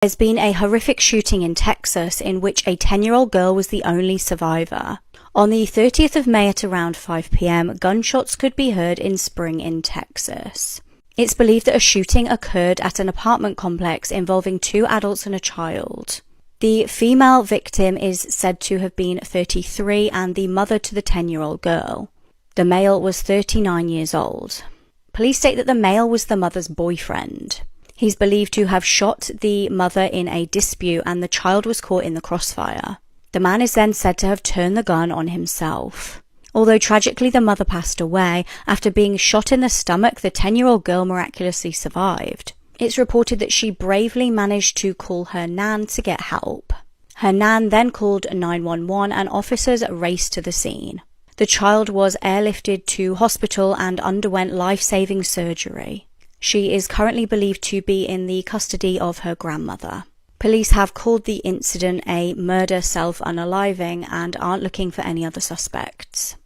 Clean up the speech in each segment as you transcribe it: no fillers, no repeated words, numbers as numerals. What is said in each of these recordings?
There's been a horrific shooting in Texas in which a 10-year-old girl was the only survivor. On the 30th of May at around 5 p.m, gunshots could be heard in Spring in Texas. It's believed that a shooting occurred at an apartment complex involving 2 adults and a child. The female victim is said to have been 33 and the mother to the 10-year-old girl. The male was 39 years old. Police state that the male was the mother's boyfriend. He's believed to have shot the mother in a dispute and the child was caught in the crossfire. The man is then said to have turned the gun on himself. Although tragically the mother passed away, after being shot in the stomach, the 10-year-old girl miraculously survived. It's reported that she bravely managed to call her nan to get help. Her nan then called 911 and officers raced to the scene. The child was airlifted to hospital and underwent life-saving surgery. She is currently believed to be in the custody of her grandmother. Police have called the incident a murder self-unaliving and aren't looking for any other suspects.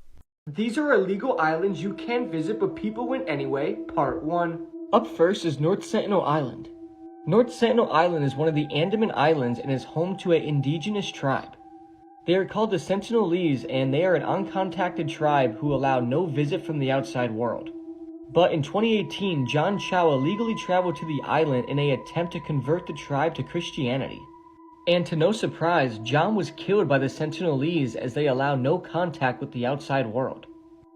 These are illegal islands you can't visit but people went anyway, Part 1. Up first is North Sentinel Island. North Sentinel Island is one of the Andaman Islands and is home to an indigenous tribe. They are called the Sentinelese and they are an uncontacted tribe who allow no visit from the outside world. But in 2018, John Chow illegally traveled to the island in an attempt to convert the tribe to Christianity. And to no surprise, John was killed by the Sentinelese as they allow no contact with the outside world.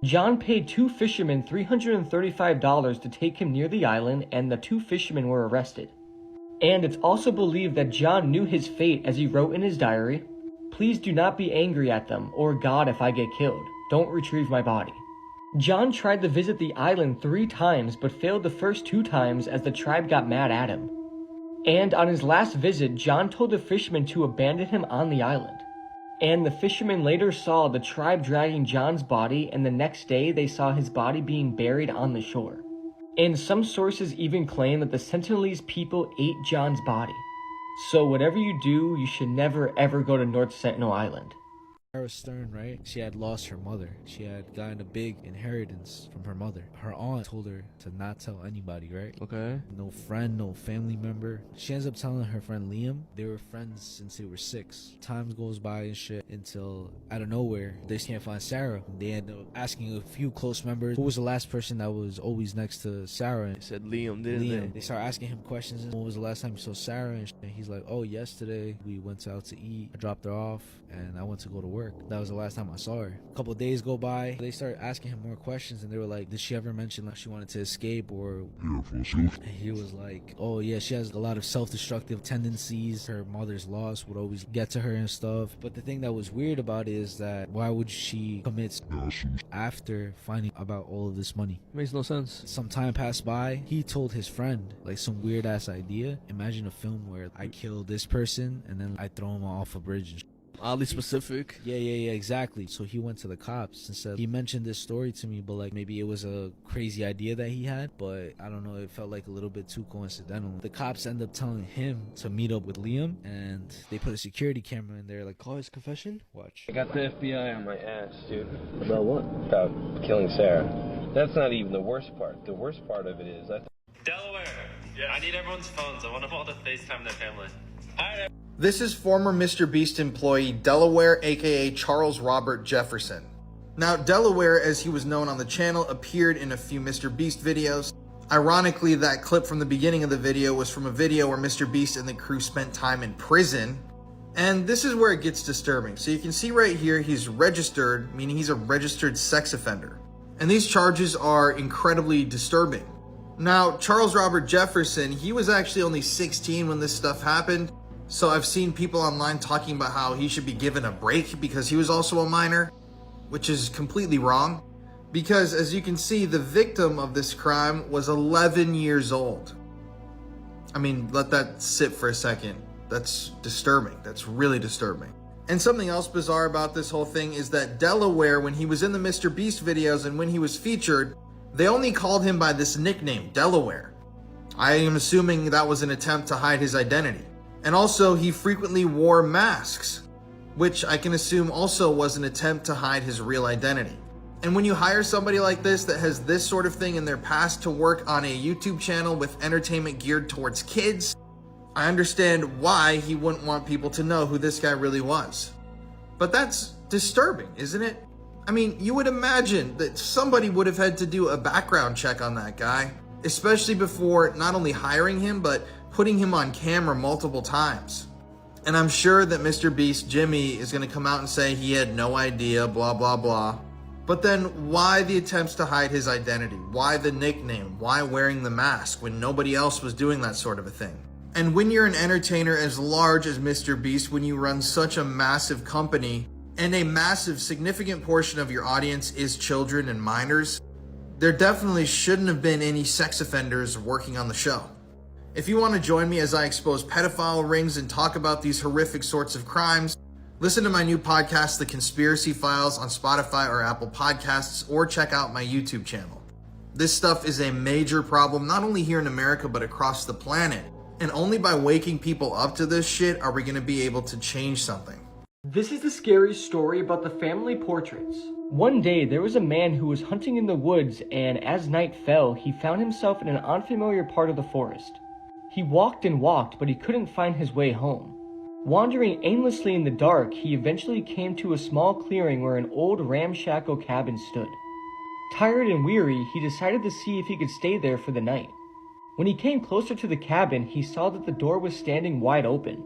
John paid 2 fishermen $335 to take him near the island and the 2 fishermen were arrested. And it's also believed that John knew his fate as he wrote in his diary, "Please do not be angry at them, or God if I get killed. Don't retrieve my body." John tried to visit the island 3 times but failed the first 2 times as the tribe got mad at him. And on his last visit, John told the fishermen to abandon him on the island. And the fishermen later saw the tribe dragging John's body and the next day they saw his body being buried on the shore. And some sources even claim that the Sentinelese people ate John's body. So whatever you do, you should never ever go to North Sentinel Island. Sarah Stern, right? She had lost her mother. She had gotten a big inheritance from her mother. Her aunt told her to not tell anybody, right? Okay. No friend, no family member. She ends up telling her friend Liam. They were friends since they were 6. Time goes by and shit until out of nowhere they just can't find Sarah. They end up asking a few close members who was the last person that was always next to Sarah. They said Liam, didn't Liam. They start asking him questions. When was the last time you saw Sarah? And he's like, oh, yesterday we went out to eat. I dropped her off and I went to go to work. That was the last time I saw her. A couple of days go by. They start asking him more questions and they were like, did she ever mention like she wanted to escape or... And he was like, oh yeah, she has a lot of self-destructive tendencies. Her mother's loss would always get to her and stuff. But the thing that was weird about it is that why would she commit after finding about all of this money? Makes no sense. Some time passed by. He told his friend like some weird ass idea. Imagine a film where I kill this person and then I throw him off a bridge and Oddly specific. Yeah, exactly. So he went to the cops and said, he mentioned this story to me, but like maybe it was a crazy idea that he had, but I don't know, it felt like a little bit too coincidental. The cops end up telling him to meet up with Liam and they put a security camera in there, like, call his confession? Watch. I got the FBI on my ass, dude. About what? About killing Sarah. That's not even the worst part. The worst part of it is Delaware. Yes. I need everyone's phones. I want them all to FaceTime their family. Hi. This is former Mr. Beast employee Delaware, aka Charles Robert Jefferson. Now, Delaware, as he was known on the channel, appeared in a few Mr. Beast videos. Ironically, that clip from the beginning of the video was from a video where Mr. Beast and the crew spent time in prison. And this is where it gets disturbing. So you can see right here, he's registered, meaning he's a registered sex offender. And these charges are incredibly disturbing. Now, Charles Robert Jefferson, he was actually only 16 when this stuff happened. So I've seen people online talking about how he should be given a break because he was also a minor, which is completely wrong. Because as you can see, the victim of this crime was 11 years old. I mean, let that sit for a second. That's disturbing. That's really disturbing. And something else bizarre about this whole thing is that Delaware, when he was in the Mr. Beast videos and when he was featured, they only called him by this nickname, Delaware. I am assuming that was an attempt to hide his identity. And also, he frequently wore masks, which I can assume also was an attempt to hide his real identity. And when you hire somebody like this that has this sort of thing in their past to work on a YouTube channel with entertainment geared towards kids, I understand why he wouldn't want people to know who this guy really was. But that's disturbing, isn't it? I mean, you would imagine that somebody would have had to do a background check on that guy, especially before not only hiring him, but putting him on camera multiple times. And I'm sure that Mr. Beast Jimmy is going to come out and say he had no idea, blah, blah, blah. But then why the attempts to hide his identity? Why the nickname? Why wearing the mask when nobody else was doing that sort of a thing? And when you're an entertainer as large as Mr. Beast, when you run such a massive company, and a massive significant portion of your audience is children and minors, there definitely shouldn't have been any sex offenders working on the show. If you want to join me as I expose pedophile rings and talk about these horrific sorts of crimes, listen to my new podcast, The Conspiracy Files, on Spotify or Apple Podcasts, or check out my YouTube channel. This stuff is a major problem, not only here in America, but across the planet. And only by waking people up to this shit are we going to be able to change something. This is the scariest story about the family portraits. One day, there was a man who was hunting in the woods, and as night fell, he found himself in an unfamiliar part of the forest. He walked and walked, but he couldn't find his way home. Wandering aimlessly in the dark, he eventually came to a small clearing where an old ramshackle cabin stood. Tired and weary, he decided to see if he could stay there for the night. When he came closer to the cabin, he saw that the door was standing wide open.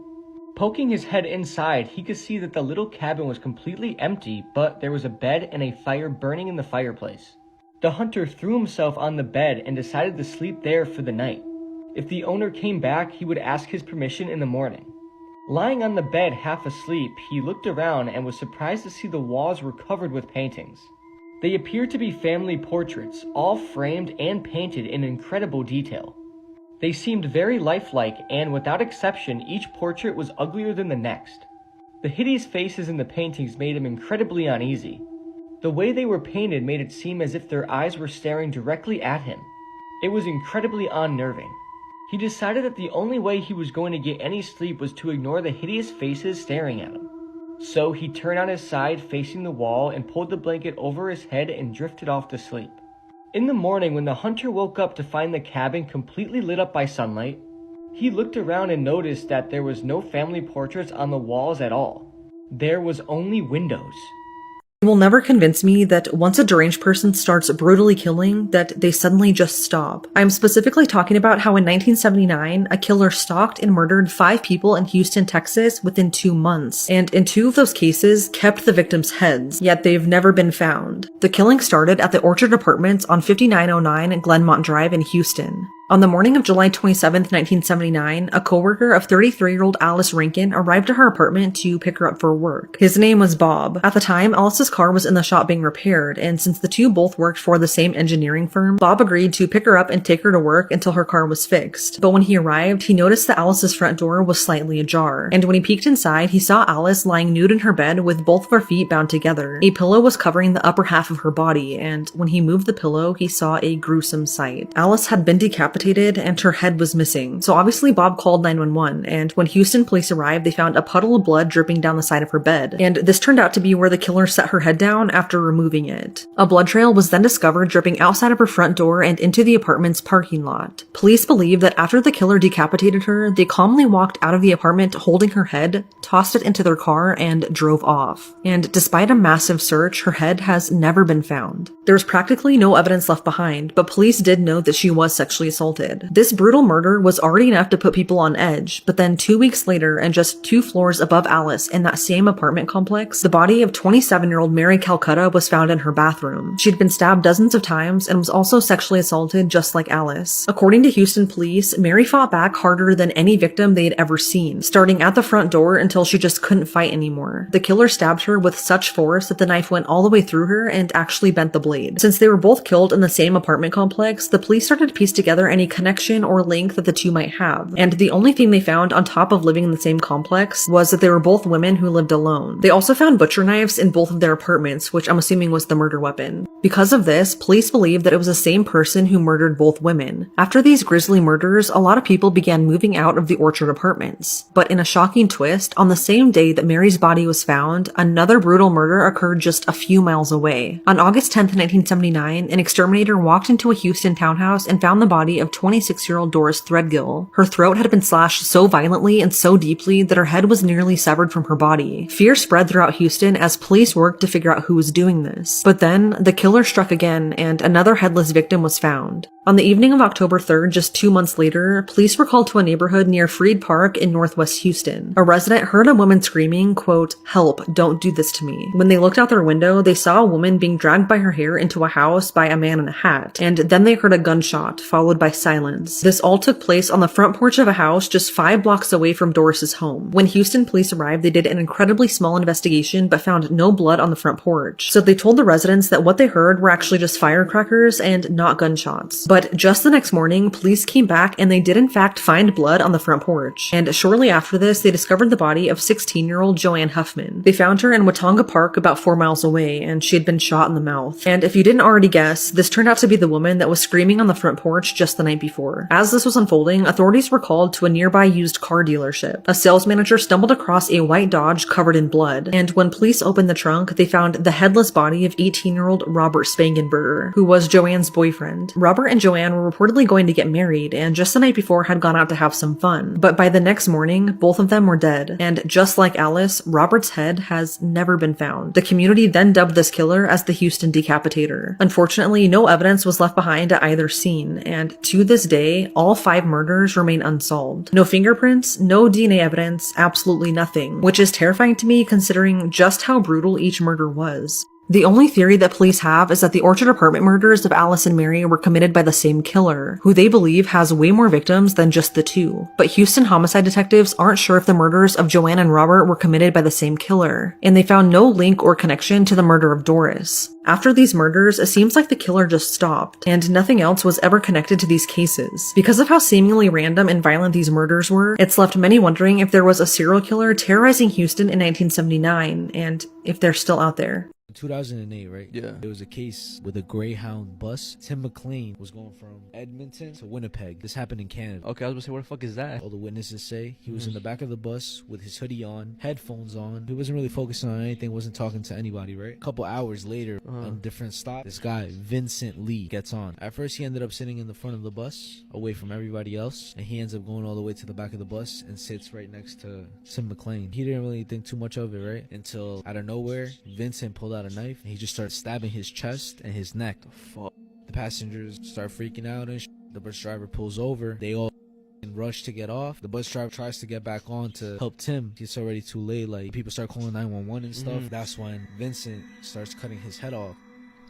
Poking his head inside, he could see that the little cabin was completely empty, but there was a bed and a fire burning in the fireplace. The hunter threw himself on the bed and decided to sleep there for the night. If the owner came back, he would ask his permission in the morning. Lying on the bed half asleep, he looked around and was surprised to see the walls were covered with paintings. They appeared to be family portraits, all framed and painted in incredible detail. They seemed very lifelike, and without exception, each portrait was uglier than the next. The hideous faces in the paintings made him incredibly uneasy. The way they were painted made it seem as if their eyes were staring directly at him. It was incredibly unnerving. He decided that the only way he was going to get any sleep was to ignore the hideous faces staring at him. So he turned on his side facing the wall and pulled the blanket over his head and drifted off to sleep. In the morning, when the hunter woke up to find the cabin completely lit up by sunlight, he looked around and noticed that there was no family portraits on the walls at all. There was only windows. You will never convince me that once a deranged person starts brutally killing, that they suddenly just stop. I'm specifically talking about how in 1979, a killer stalked and murdered 5 people in Houston, Texas within 2 months, and in 2 of those cases kept the victims' heads, yet they've never been found. The killing started at the Orchard Apartments on 5909 Glenmont Drive in Houston. On the morning of July 27, 1979, a coworker of 33-year-old Alice Rankin arrived at her apartment to pick her up for work. His name was Bob. At the time, Alice's car was in the shop being repaired, and since the two both worked for the same engineering firm, Bob agreed to pick her up and take her to work until her car was fixed. But when he arrived, he noticed that Alice's front door was slightly ajar, and when he peeked inside, he saw Alice lying nude in her bed with both of her feet bound together. A pillow was covering the upper half of her body, and when he moved the pillow, he saw a gruesome sight. Alice had been decapitated and her head was missing. So obviously Bob called 911, and when Houston police arrived, they found a puddle of blood dripping down the side of her bed. And this turned out to be where the killer set her head down after removing it. A blood trail was then discovered dripping outside of her front door and into the apartment's parking lot. Police believe that after the killer decapitated her, they calmly walked out of the apartment holding her head, tossed it into their car, and drove off. And despite a massive search, her head has never been found. There's practically no evidence left behind, but police did know that she was sexually assaulted. This brutal murder was already enough to put people on edge, but then 2 weeks later, and just 2 floors above Alice in that same apartment complex, the body of 27-year-old Mary Calcutta was found in her bathroom. She'd been stabbed dozens of times and was also sexually assaulted just like Alice. According to Houston police, Mary fought back harder than any victim they had ever seen, starting at the front door until she just couldn't fight anymore. The killer stabbed her with such force that the knife went all the way through her and actually bent the blade. Since they were both killed in the same apartment complex, the police started to piece together any connection or link that the two might have, and the only thing they found on top of living in the same complex was that they were both women who lived alone. They also found butcher knives in both of their apartments, which I'm assuming was the murder weapon. Because of this, police believe that it was the same person who murdered both women. After these grisly murders, a lot of people began moving out of the Orchard apartments. But in a shocking twist, on the same day that Mary's body was found, another brutal murder occurred just a few miles away. On August 10th, 1979, an exterminator walked into a Houston townhouse and found the body of 26-year-old Doris Threadgill. Her throat had been slashed so violently and so deeply that her head was nearly severed from her body. Fear spread throughout Houston as police worked to figure out who was doing this. But then, the killer struck again, and another headless victim was found. On the evening of October 3rd, just 2 months later, police were called to a neighborhood near Freed Park in northwest Houston. A resident heard a woman screaming, quote, "Help, don't do this to me." When they looked out their window, they saw a woman being dragged by her hair into a house by a man in a hat, and then they heard a gunshot, followed by silence. This all took place on the front porch of a house just 5 blocks away from Doris's home. When Houston police arrived, they did an incredibly small investigation but found no blood on the front porch. So they told the residents that what they heard were actually just firecrackers and not gunshots. But just the next morning, police came back and they did in fact find blood on the front porch. And shortly after this, they discovered the body of 16-year-old Joanne Huffman. They found her in Watonga Park about 4 miles away, and she had been shot in the mouth. And if you didn't already guess, this turned out to be the woman that was screaming on the front porch just the night before. As this was unfolding, authorities were called to a nearby used car dealership. A sales manager stumbled across a white Dodge covered in blood, and when police opened the trunk, they found the headless body of 18-year-old Robert Spangenberger, who was Joanne's boyfriend. Robert and Joanne were reportedly going to get married, and just the night before had gone out to have some fun. But by the next morning, both of them were dead, and just like Alice, Robert's head has never been found. The community then dubbed this killer as the Houston Decapitator. Unfortunately, no evidence was left behind at either scene, and to this day, all 5 murders remain unsolved. No fingerprints, no DNA evidence, absolutely nothing, which is terrifying to me considering just how brutal each murder was. The only theory that police have is that the Orchard apartment murders of Alice and Mary were committed by the same killer, who they believe has way more victims than just the 2. But Houston homicide detectives aren't sure if the murders of Joanne and Robert were committed by the same killer, and they found no link or connection to the murder of Doris. After these murders, it seems like the killer just stopped, and nothing else was ever connected to these cases. Because of how seemingly random and violent these murders were, it's left many wondering if there was a serial killer terrorizing Houston in 1979, and if they're still out there. In 2008, right? Yeah. There was a case with a Greyhound bus. Tim McLean was going from Edmonton to Winnipeg. This happened in Canada. Okay, I was gonna say, where the fuck is that? All the witnesses say he was in the back of the bus with his hoodie on, headphones on. He wasn't really focusing on anything, wasn't talking to anybody, right? A couple hours later, on a different stop, this guy, Vincent Lee, gets on. At first, he ended up sitting in the front of the bus, away from everybody else, and he ends up going all the way to the back of the bus and sits right next to Tim McLean. He didn't really think too much of it, right? Until out of nowhere, Vincent pulled out a knife and he just started stabbing his chest and his neck. The passengers start freaking out and the bus driver pulls over. They all rush to get off. The bus driver tries to get back on to help Tim. It's already too late. Like, people start calling 911 and stuff. That's when Vincent starts cutting his head off,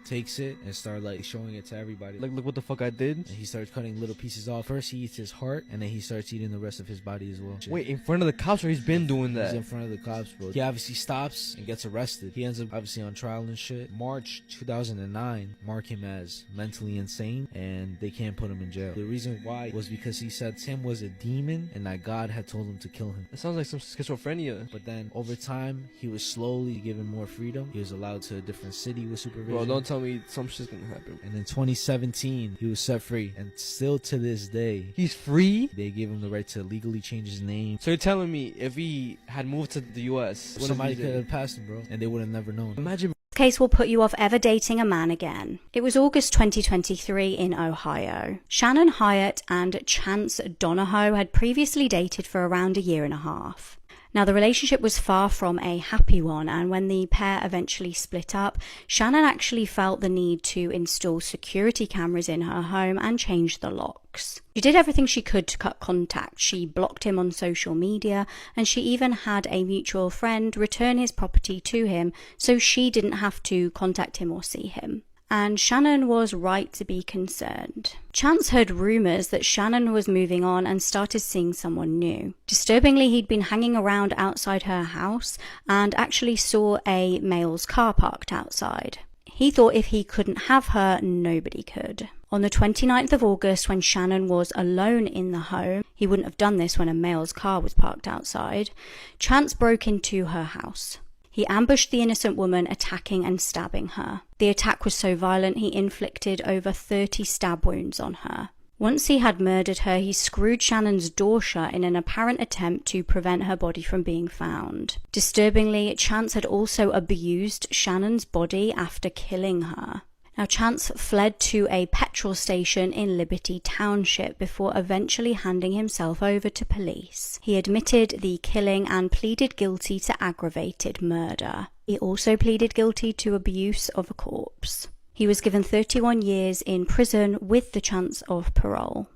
takes it and start like showing it to everybody. Like, look what the fuck I did. And he starts cutting little pieces off. First he eats his heart, and then he starts eating the rest of his body as well. Wait, in front of the cops, or he's been doing that? He's in front of the cops, bro. He obviously stops and gets arrested. He ends up obviously on trial and shit. March 2009 mark him as mentally insane, and they can't put him in jail. The reason why was because he said Tim was a demon and that God had told him to kill him. That sounds like some schizophrenia. But then over time, he was slowly given more freedom. He was allowed to a different city with supervision. Bro, don't tell me some shit's gonna happen. And in 2017, he was set free. And still to this day, he's free? They gave him the right to legally change his name. So you're telling me if he had moved to the US, somebody could have passed him, bro, and they would have never known. Imagine. This case will put you off ever dating a man again. It was August 2023 in Ohio. Shannon Hyatt and Chance Donahoe had previously dated for around a year and a half. Now, the relationship was far from a happy one, and when the pair eventually split up, Shannon actually felt the need to install security cameras in her home and change the locks. She did everything she could to cut contact. She blocked him on social media, and she even had a mutual friend return his property to him so she didn't have to contact him or see him. And Shannon was right to be concerned. Chance heard rumours that Shannon was moving on and started seeing someone new. Disturbingly, he'd been hanging around outside her house and actually saw a male's car parked outside. He thought if he couldn't have her, nobody could. On the 29th of August, when Shannon was alone in the home, he wouldn't have done this when a male's car was parked outside, Chance broke into her house. He ambushed the innocent woman, attacking and stabbing her. The attack was so violent he inflicted over 30 stab wounds on her. Once he had murdered her, he screwed Shannon's door shut in an apparent attempt to prevent her body from being found. Disturbingly, Chance had also abused Shannon's body after killing her. Now, Chance fled to a petrol station in Liberty Township before eventually handing himself over to police. He admitted the killing and pleaded guilty to aggravated murder. He also pleaded guilty to abuse of a corpse. He was given 31 years in prison with the chance of parole.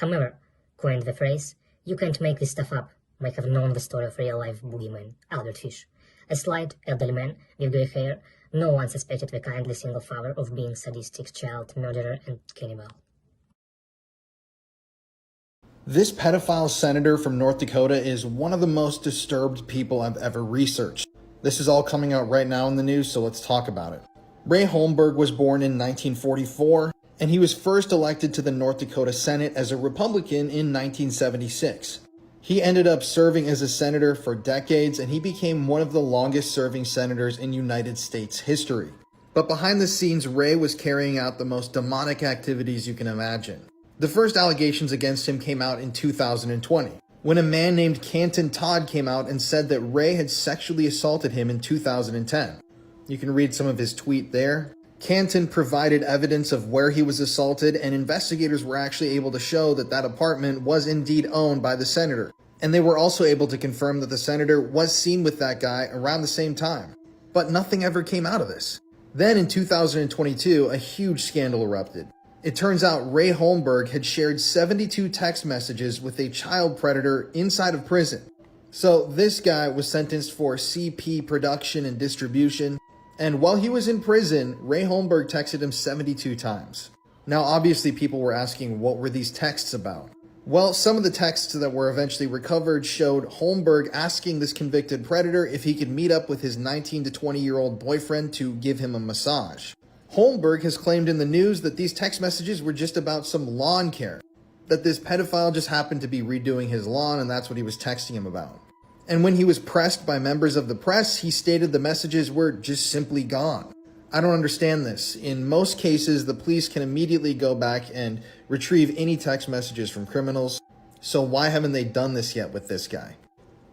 Hammer coined the phrase, "You can't make this stuff up," might have known the story of real-life boogeyman, Albert Fish. A slight, elderly man with grey hair, no one suspected the kindly single father of being sadistic child murderer and cannibal. This pedophile senator from North Dakota is one of the most disturbed people I've ever researched. This is all coming out right now in the news, so let's talk about it. Ray Holmberg was born in 1944, and he was first elected to the North Dakota Senate as a Republican in 1976. He ended up serving as a senator for decades, and he became one of the longest serving senators in United States history. But behind the scenes, Ray was carrying out the most demonic activities you can imagine. The first allegations against him came out in 2020, when a man named Canton Todd came out and said that Ray had sexually assaulted him in 2010. You can read some of his tweet there. Canton provided evidence of where he was assaulted, and investigators were actually able to show that that apartment was indeed owned by the senator. And they were also able to confirm that the senator was seen with that guy around the same time. But nothing ever came out of this. Then in 2022, a huge scandal erupted. It turns out Ray Holmberg had shared 72 text messages with a child predator inside of prison. So this guy was sentenced for CP production and distribution. And while he was in prison, Ray Holmberg texted him 72 times. Now, obviously, people were asking, what were these texts about? Well, some of the texts that were eventually recovered showed Holmberg asking this convicted predator if he could meet up with his 19 to 20-year-old boyfriend to give him a massage. Holmberg has claimed in the news that these text messages were just about some lawn care, that this pedophile just happened to be redoing his lawn and that's what he was texting him about. And when he was pressed by members of the press, he stated the messages were just simply gone. I don't understand this. In most cases, the police can immediately go back and retrieve any text messages from criminals. So why haven't they done this yet with this guy?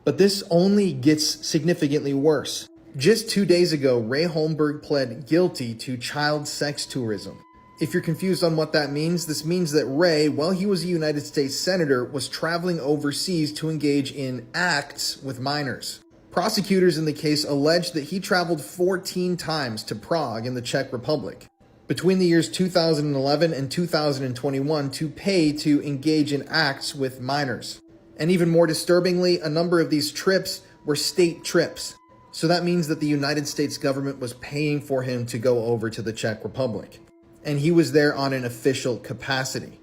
But this only gets significantly worse. Just 2 days ago, Ray Holmberg pled guilty to child sex tourism. If you're confused on what that means, this means that Ray, while he was a United States Senator, was traveling overseas to engage in acts with minors. Prosecutors in the case alleged that he traveled 14 times to Prague in the Czech Republic between the years 2011 and 2021 to pay to engage in acts with minors. And even more disturbingly, a number of these trips were state trips. So that means that the United States government was paying for him to go over to the Czech Republic. And he was there on an official capacity.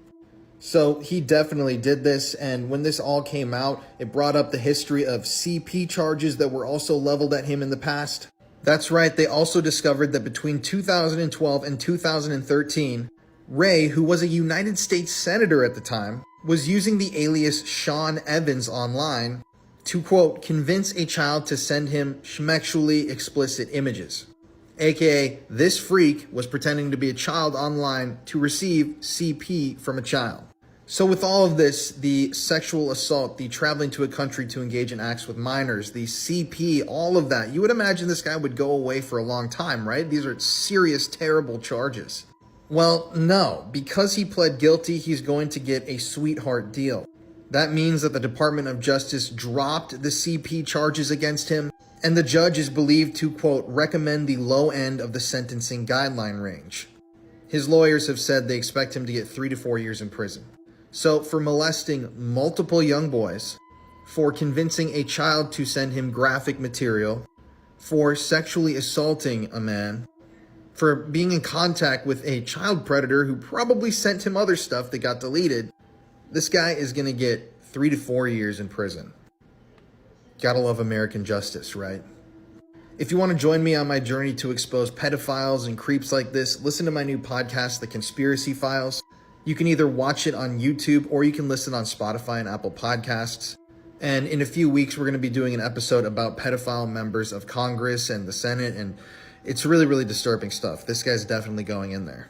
So he definitely did this, and when this all came out, it brought up the history of CP charges that were also leveled at him in the past. That's right, they also discovered that between 2012 and 2013, Ray, who was a United States Senator at the time, was using the alias Sean Evans online to, quote, convince a child to send him schmexually explicit images. AKA, this freak was pretending to be a child online to receive CP from a child. So with all of this, the sexual assault, the traveling to a country to engage in acts with minors, the CP, all of that, you would imagine this guy would go away for a long time, right? These are serious, terrible charges. Well, no, because he pled guilty, he's going to get a sweetheart deal. That means that the Department of Justice dropped the CP charges against him, and the judge is believed to, quote, recommend the low end of the sentencing guideline range. His lawyers have said they expect him to get 3 to 4 years in prison. So for molesting multiple young boys, for convincing a child to send him graphic material, for sexually assaulting a man, for being in contact with a child predator who probably sent him other stuff that got deleted, this guy is going to get 3 to 4 years in prison. Gotta love American justice, right? If you want to join me on my journey to expose pedophiles and creeps like this, listen to my new podcast, The Conspiracy Files. You can either watch it on YouTube or you can listen on Spotify and Apple Podcasts. And in a few weeks, we're going to be doing an episode about pedophile members of Congress and the Senate, and it's really, really disturbing stuff. This guy's definitely going in there.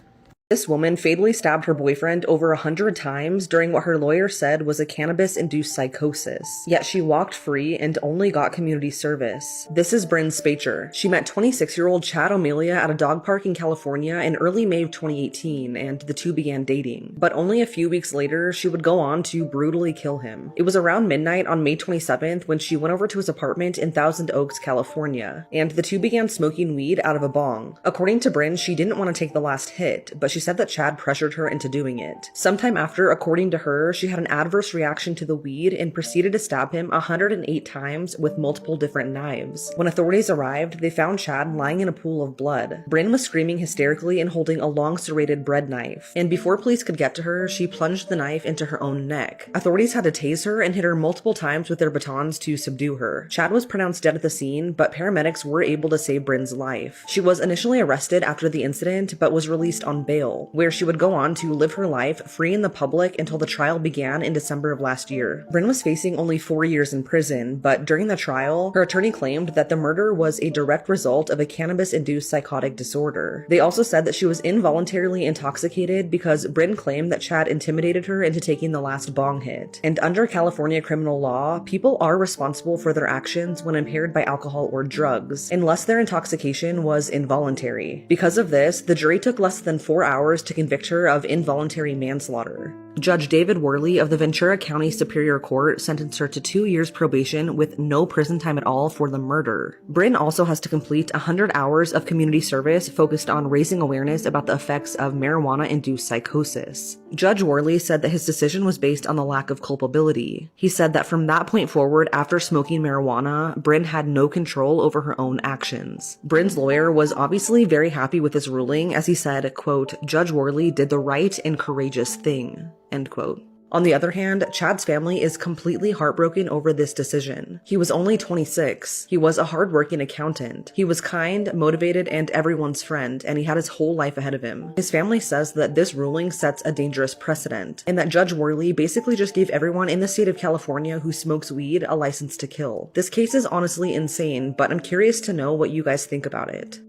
This woman fatally stabbed her boyfriend over 100 times during what her lawyer said was a cannabis-induced psychosis. Yet she walked free and only got community service. This is Bryn Spacher. She met 26-year-old Chad O'Melia at a dog park in California in early May of 2018, and the two began dating. But only a few weeks later, she would go on to brutally kill him. It was around midnight on May 27th when she went over to his apartment in Thousand Oaks, California, and the two began smoking weed out of a bong. According to Bryn, she didn't want to take the last hit, but she said that Chad pressured her into doing it. Sometime after, according to her, she had an adverse reaction to the weed and proceeded to stab him 108 times with multiple different knives. When authorities arrived, they found Chad lying in a pool of blood. Bryn was screaming hysterically and holding a long serrated bread knife, and before police could get to her, she plunged the knife into her own neck. Authorities had to tase her and hit her multiple times with their batons to subdue her. Chad was pronounced dead at the scene, but paramedics were able to save Bryn's life. She was initially arrested after the incident, but was released on bail, where she would go on to live her life free in the public until the trial began in December of last year. Bryn was facing only 4 years in prison, but during the trial, her attorney claimed that the murder was a direct result of a cannabis-induced psychotic disorder. They also said that she was involuntarily intoxicated because Bryn claimed that Chad intimidated her into taking the last bong hit. And under California criminal law, people are responsible for their actions when impaired by alcohol or drugs, unless their intoxication was involuntary. Because of this, the jury took less than 4 hours to convict her of involuntary manslaughter. Judge David Worley of the Ventura County Superior Court sentenced her to 2 years probation with no prison time at all for the murder. Bryn also has to complete 100 hours of community service focused on raising awareness about the effects of marijuana-induced psychosis. Judge Worley said that his decision was based on the lack of culpability. He said that from that point forward, after smoking marijuana, Bryn had no control over her own actions. Bryn's lawyer was obviously very happy with this ruling, as he said, quote, "Judge Worley did the right and courageous thing," end quote. On the other hand, Chad's family is completely heartbroken over this decision. He was only 26. He was a hardworking accountant. He was kind, motivated, and everyone's friend, and he had his whole life ahead of him. His family says that this ruling sets a dangerous precedent, and that Judge Worley basically just gave everyone in the state of California who smokes weed a license to kill. This case is honestly insane, but I'm curious to know what you guys think about it.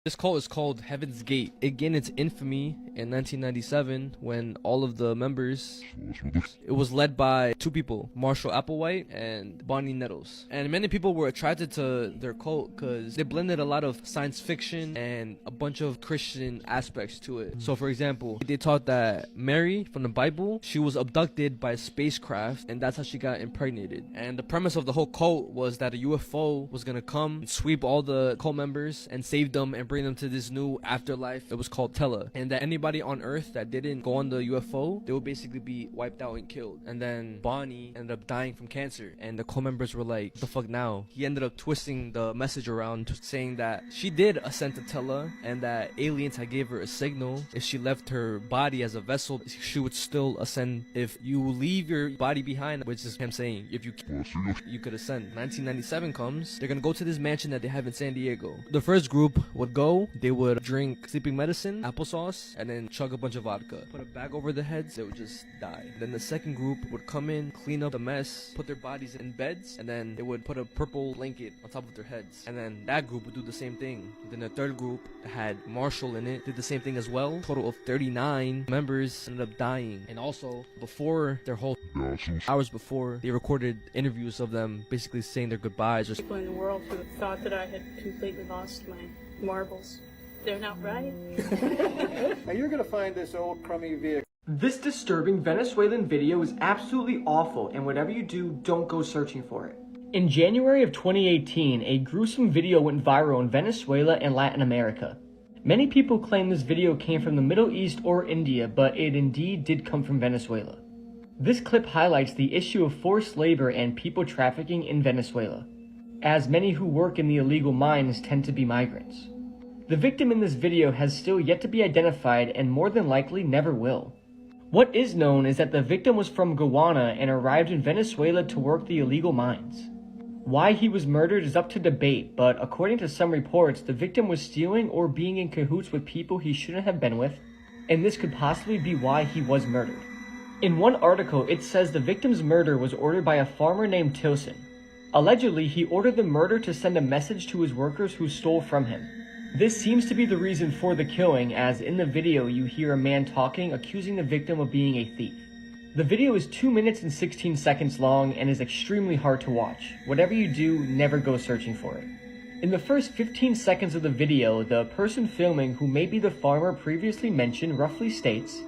This cult is called Heaven's Gate. It gained its infamy in 1997 when all of the members, it was led by two people, Marshall Applewhite and Bonnie Nettles. And many people were attracted to their cult because they blended a lot of science fiction and a bunch of Christian aspects to it. So for example, they taught that Mary from the Bible, she was abducted by a spacecraft and that's how she got impregnated. And the premise of the whole cult was that a UFO was gonna come and sweep all the cult members and save them and bring them to this new afterlife. It was called Tella, and that anybody on Earth that didn't go on the UFO, they would basically be wiped out and killed. And then Bonnie ended up dying from cancer, and the co-members were like, what the fuck now? He ended up twisting the message around, saying that she did ascend to Tella, and that aliens had gave her a signal. If she left her body as a vessel, she would still ascend. If you leave your body behind, which is him saying, if you could ascend. 1997 comes, they're gonna go to this mansion that they have in San Diego. The first group would go, they would drink sleeping medicine, applesauce, and then chug a bunch of vodka. Put a bag over their heads, they would just die. Then the second group would come in, clean up the mess, put their bodies in beds, and then they would put a purple blanket on top of their heads. And then that group would do the same thing. Then the third group that had Marshall in it did the same thing as well. Total of 39 members ended up dying. And also, before their whole hours before, they recorded interviews of them basically saying their goodbyes. People in the world who thought that I had completely lost my marbles. They're not right. Now you're gonna find this old crummy vehicle. This disturbing Venezuelan video is absolutely awful, and whatever you do, don't go searching for it. In January of 2018, a gruesome video went viral in Venezuela and Latin America. Many people claim this video came from the Middle East or India, but it indeed did come from Venezuela. This clip highlights the issue of forced labor and people trafficking in Venezuela, as many who work in the illegal mines tend to be migrants. The victim in this video has still yet to be identified and more than likely never will. What is known is that the victim was from Guyana and arrived in Venezuela to work the illegal mines. Why he was murdered is up to debate, but according to some reports, the victim was stealing or being in cahoots with people he shouldn't have been with, and this could possibly be why he was murdered. In one article, it says the victim's murder was ordered by a farmer named Tilson. Allegedly, he ordered the murder to send a message to his workers who stole from him. This seems to be the reason for the killing, as in the video you hear a man talking, accusing the victim of being a thief. The video is 2 minutes and 16 seconds long and is extremely hard to watch. Whatever you do, never go searching for it. In the first 15 seconds of the video, the person filming, who may be the farmer previously mentioned, roughly states,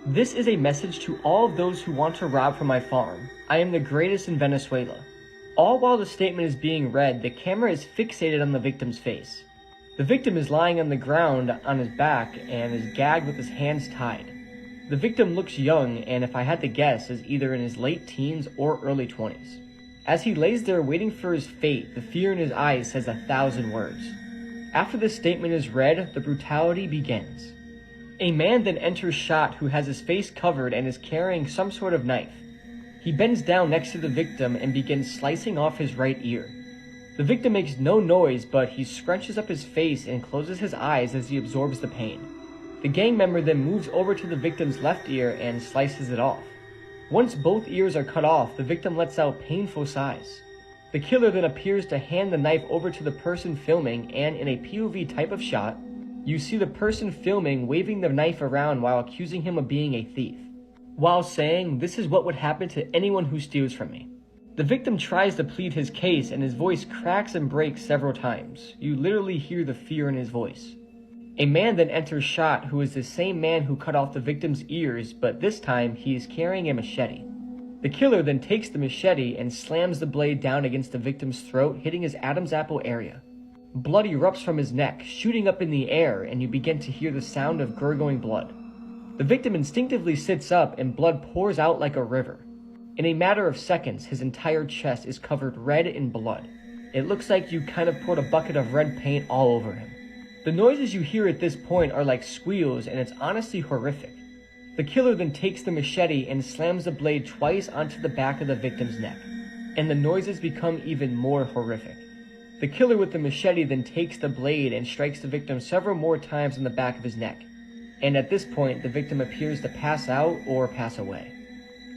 "This is a message to all of those who want to rob from my farm. I am the greatest in Venezuela." All while the statement is being read, the camera is fixated on the victim's face. The victim is lying on the ground on his back and is gagged with his hands tied. The victim looks young, and if I had to guess, is either in his late teens or early 20s. As he lays there waiting for his fate, the fear in his eyes says 1,000 words. After the statement is read, the brutality begins. A man then enters shot who has his face covered and is carrying some sort of knife. He bends down next to the victim and begins slicing off his right ear. The victim makes no noise, but he scrunches up his face and closes his eyes as he absorbs the pain. The gang member then moves over to the victim's left ear and slices it off. Once both ears are cut off, the victim lets out painful sighs. The killer then appears to hand the knife over to the person filming, and in a POV type of shot, you see the person filming waving the knife around while accusing him of being a thief, while saying, "This is what would happen to anyone who steals from me." The victim tries to plead his case and his voice cracks and breaks several times. You literally hear the fear in his voice. A man then enters shot who is the same man who cut off the victim's ears, but this time he is carrying a machete. The killer then takes the machete and slams the blade down against the victim's throat, hitting his Adam's apple area. Blood erupts from his neck, shooting up in the air, and you begin to hear the sound of gurgling blood. The victim instinctively sits up and blood pours out like a river. In a matter of seconds, his entire chest is covered red in blood. It looks like you kind of poured a bucket of red paint all over him. The noises you hear at this point are like squeals, and it's honestly horrific. The killer then takes the machete and slams the blade twice onto the back of the victim's neck, and the noises become even more horrific. The killer with the machete then takes the blade and strikes the victim several more times on the back of his neck, and at this point the victim appears to pass out or pass away.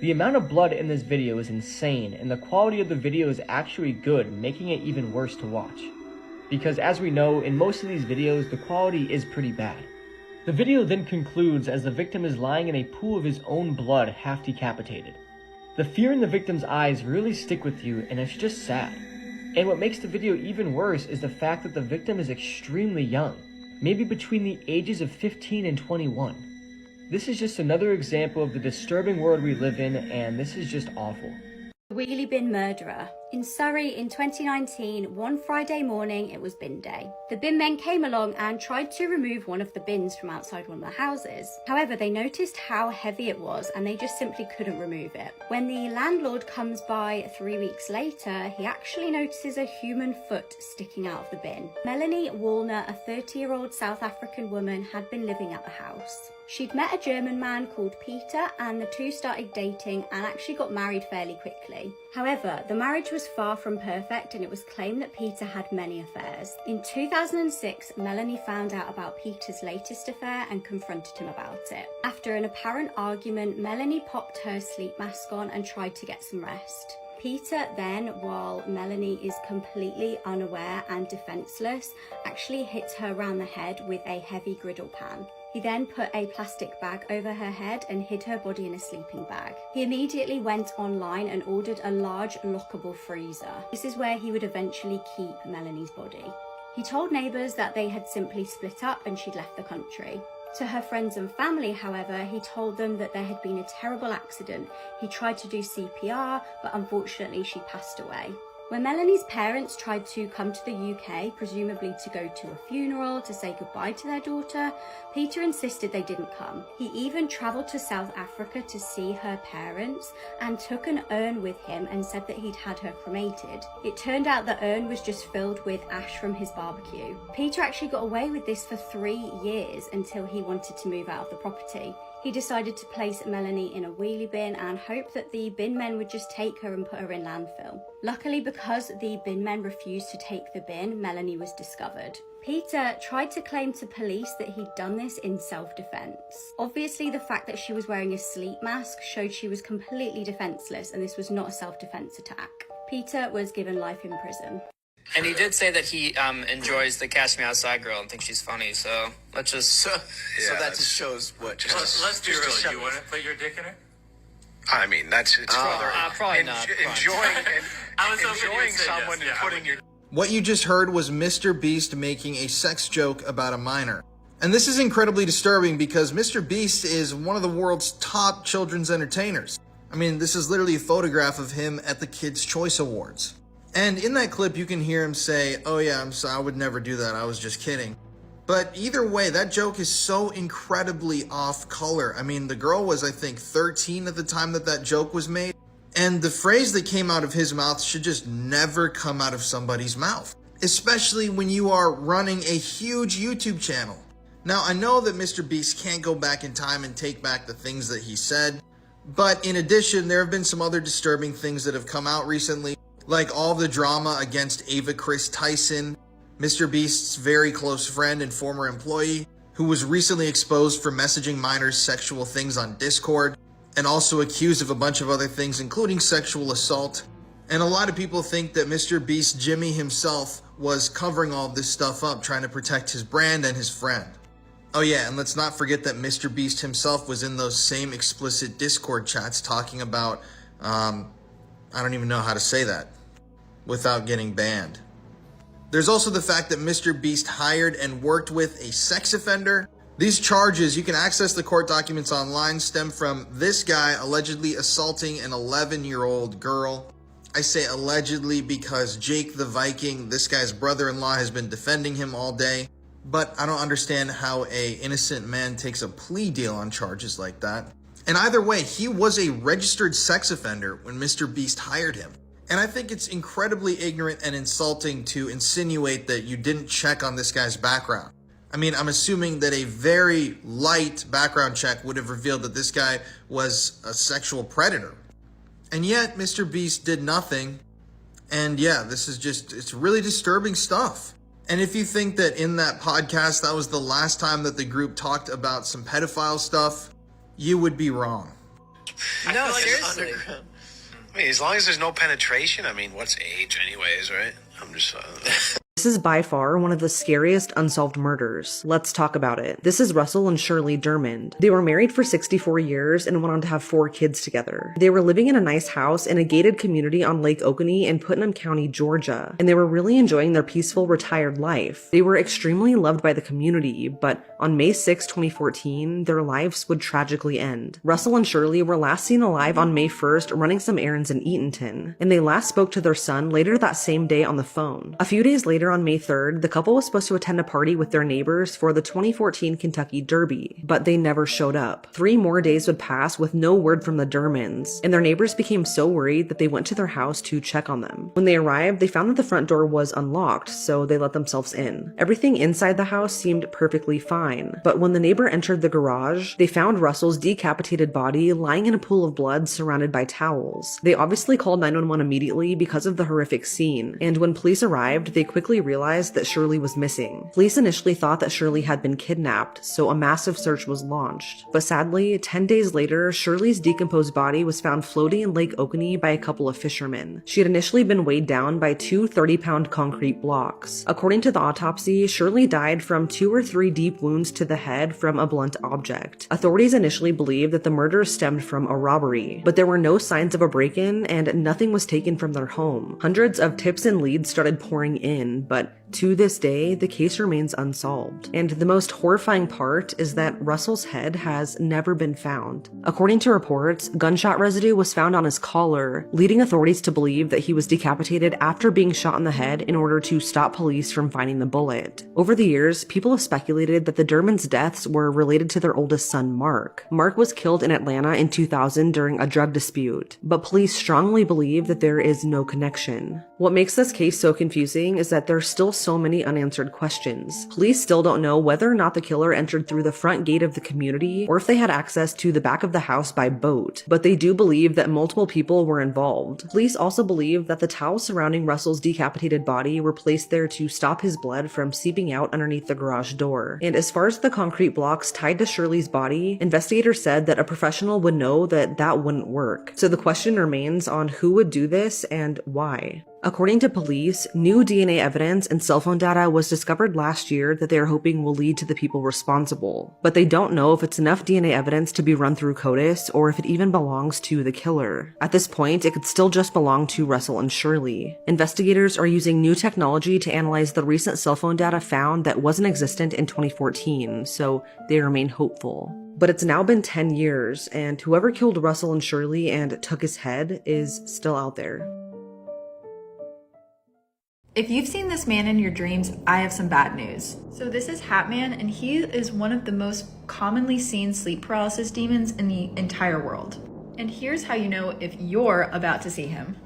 The amount of blood in this video is insane, and the quality of the video is actually good, making it even worse to watch. Because as we know, in most of these videos, the quality is pretty bad. The video then concludes as the victim is lying in a pool of his own blood, half decapitated. The fear in the victim's eyes really stick with you, and it's just sad. And what makes the video even worse is the fact that the victim is extremely young, maybe between the ages of 15 and 21. This is just another example of the disturbing world we live in, and this is just awful. Wheelie bin murderer. In Surrey in 2019, one Friday morning, it was bin day. The bin men came along and tried to remove one of the bins from outside one of the houses. However, they noticed how heavy it was and they just simply couldn't remove it. When the landlord comes by 3 weeks later, he actually notices a human foot sticking out of the bin. Melanie Wallner, a 30-year-old South African woman, had been living at the house. She'd met a German man called Peter, and the two started dating and actually got married fairly quickly. However, the marriage was far from perfect, and it was claimed that Peter had many affairs. In 2006, Melanie found out about Peter's latest affair and confronted him about it. After an apparent argument, Melanie popped her sleep mask on and tried to get some rest. Peter then, while Melanie is completely unaware and defenseless, actually hits her around the head with a heavy griddle pan. He then put a plastic bag over her head and hid her body in a sleeping bag. He immediately went online and ordered a large lockable freezer. This is where he would eventually keep Melanie's body. He told neighbours that they had simply split up and she'd left the country. To her friends and family, however, he told them that there had been a terrible accident. He tried to do CPR, but unfortunately she passed away. When Melanie's parents tried to come to the UK, presumably to go to a funeral to say goodbye to their daughter, Peter insisted they didn't come. He even travelled to South Africa to see her parents and took an urn with him and said that he'd had her cremated. It turned out the urn was just filled with ash from his barbecue. Peter actually got away with this for 3 years until he wanted to move out of the property. He decided to place Melanie in a wheelie bin and hoped that the bin men would just take her and put her in landfill. Luckily, because the bin men refused to take the bin, Melanie was discovered. Peter tried to claim to police that he'd done this in self-defense. Obviously, the fact that she was wearing a sleep mask showed she was completely defenseless, and this was not a self-defense attack. Peter was given life in prison. And he did say that he enjoys the Catch Me Outside girl and thinks she's funny, so let's just... So that just shows what... Let's be real. You want to put your dick in her? I mean, it's rather... probably not. Enjoying someone and putting your... What you just heard was Mr. Beast making a sex joke about a minor. And this is incredibly disturbing because Mr. Beast is one of the world's top children's entertainers. I mean, this is literally a photograph of him at the Kids' Choice Awards. And in that clip, you can hear him say, "Oh yeah, I'm sorry, I would never do that, I was just kidding." But either way, that joke is so incredibly off color. I mean, the girl was, I think, 13 at the time that joke was made. And the phrase that came out of his mouth should just never come out of somebody's mouth, especially when you are running a huge YouTube channel. Now, I know that Mr. Beast can't go back in time and take back the things that he said, but in addition, there have been some other disturbing things that have come out recently, like all the drama against Ava Chris Tyson, Mr. Beast's very close friend and former employee, who was recently exposed for messaging minors sexual things on Discord, and also accused of a bunch of other things, including sexual assault. And a lot of people think that Mr. Beast Jimmy himself was covering all this stuff up, trying to protect his brand and his friend. Oh yeah, and let's not forget that Mr. Beast himself was in those same explicit Discord chats talking about, I don't even know how to say that without getting banned. There's also the fact that Mr. Beast hired and worked with a sex offender. These charges, you can access the court documents online, stem from this guy allegedly assaulting an 11-year-old girl. I say allegedly because Jake the Viking, this guy's brother-in-law, has been defending him all day. But I don't understand how a innocent man takes a plea deal on charges like that. And either way, he was a registered sex offender when Mr. Beast hired him. And I think it's incredibly ignorant and insulting to insinuate that you didn't check on this guy's background. I mean, I'm assuming that a very light background check would have revealed that this guy was a sexual predator. And yet, Mr. Beast did nothing. And yeah, this is just, it's really disturbing stuff. And if you think that in that podcast, that was the last time that the group talked about some pedophile stuff, you would be wrong. No, seriously. I mean, as long as there's no penetration, I mean, what's age anyways, right? I'm just... This is by far one of the scariest unsolved murders. Let's talk about it. This is Russell and Shirley Dermond. They were married for 64 years and went on to have 4 kids together. They were living in a nice house in a gated community on Lake Oconee in Putnam County, Georgia, and they were really enjoying their peaceful retired life. They were extremely loved by the community, but on May 6, 2014, their lives would tragically end. Russell and Shirley were last seen alive on May 1st running some errands in Eatonton, and they last spoke to their son later that same day on the phone. A few days later, on May 3rd, the couple was supposed to attend a party with their neighbors for the 2014 Kentucky Derby, but they never showed up. 3 more days would pass with no word from the Dermonds, and their neighbors became so worried that they went to their house to check on them. When they arrived, they found that the front door was unlocked, so they let themselves in. Everything inside the house seemed perfectly fine, but when the neighbor entered the garage, they found Russell's decapitated body lying in a pool of blood surrounded by towels. They obviously called 911 immediately because of the horrific scene, and when police arrived, they quickly realized that Shirley was missing. Police initially thought that Shirley had been kidnapped, so a massive search was launched. But sadly, 10 days later, Shirley's decomposed body was found floating in Lake Oconee by a couple of fishermen. She had initially been weighed down by 2 30-pound concrete blocks. According to the autopsy, Shirley died from 2 or 3 deep wounds to the head from a blunt object. Authorities initially believed that the murder stemmed from a robbery, but there were no signs of a break-in and nothing was taken from their home. Hundreds of tips and leads started pouring in, but to this day, the case remains unsolved. And the most horrifying part is that Russell's head has never been found. According to reports, gunshot residue was found on his collar, leading authorities to believe that he was decapitated after being shot in the head in order to stop police from finding the bullet. Over the years, people have speculated that the Dermonds' deaths were related to their oldest son, Mark. Mark was killed in Atlanta in 2000 during a drug dispute, but police strongly believe that there is no connection. What makes this case so confusing is that there's still so many unanswered questions. Police still don't know whether or not the killer entered through the front gate of the community or if they had access to the back of the house by boat, but they do believe that multiple people were involved. Police also believe that the towels surrounding Russell's decapitated body were placed there to stop his blood from seeping out underneath the garage door. And as far as the concrete blocks tied to Shirley's body, investigators said that a professional would know that that wouldn't work. So the question remains on who would do this and why. According to police, new DNA evidence and cell phone data was discovered last year that they are hoping will lead to the people responsible. But they don't know if it's enough DNA evidence to be run through CODIS or if it even belongs to the killer. At this point, it could still just belong to Russell and Shirley. Investigators are using new technology to analyze the recent cell phone data found that wasn't existent in 2014, so they remain hopeful. But it's now been 10 years, and whoever killed Russell and Shirley and took his head is still out there. If you've seen this man in your dreams, I have some bad news. So this is Hatman, and he is one of the most commonly seen sleep paralysis demons in the entire world. And here's how you know if you're about to see him.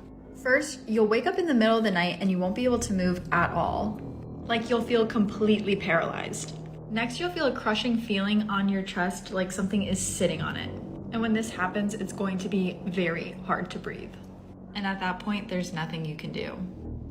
First, you'll wake up in the middle of the night and you won't be able to move at all. Like you'll feel completely paralyzed. Next, you'll feel a crushing feeling on your chest like something is sitting on it. And when this happens, it's going to be very hard to breathe. And at that point, there's nothing you can do.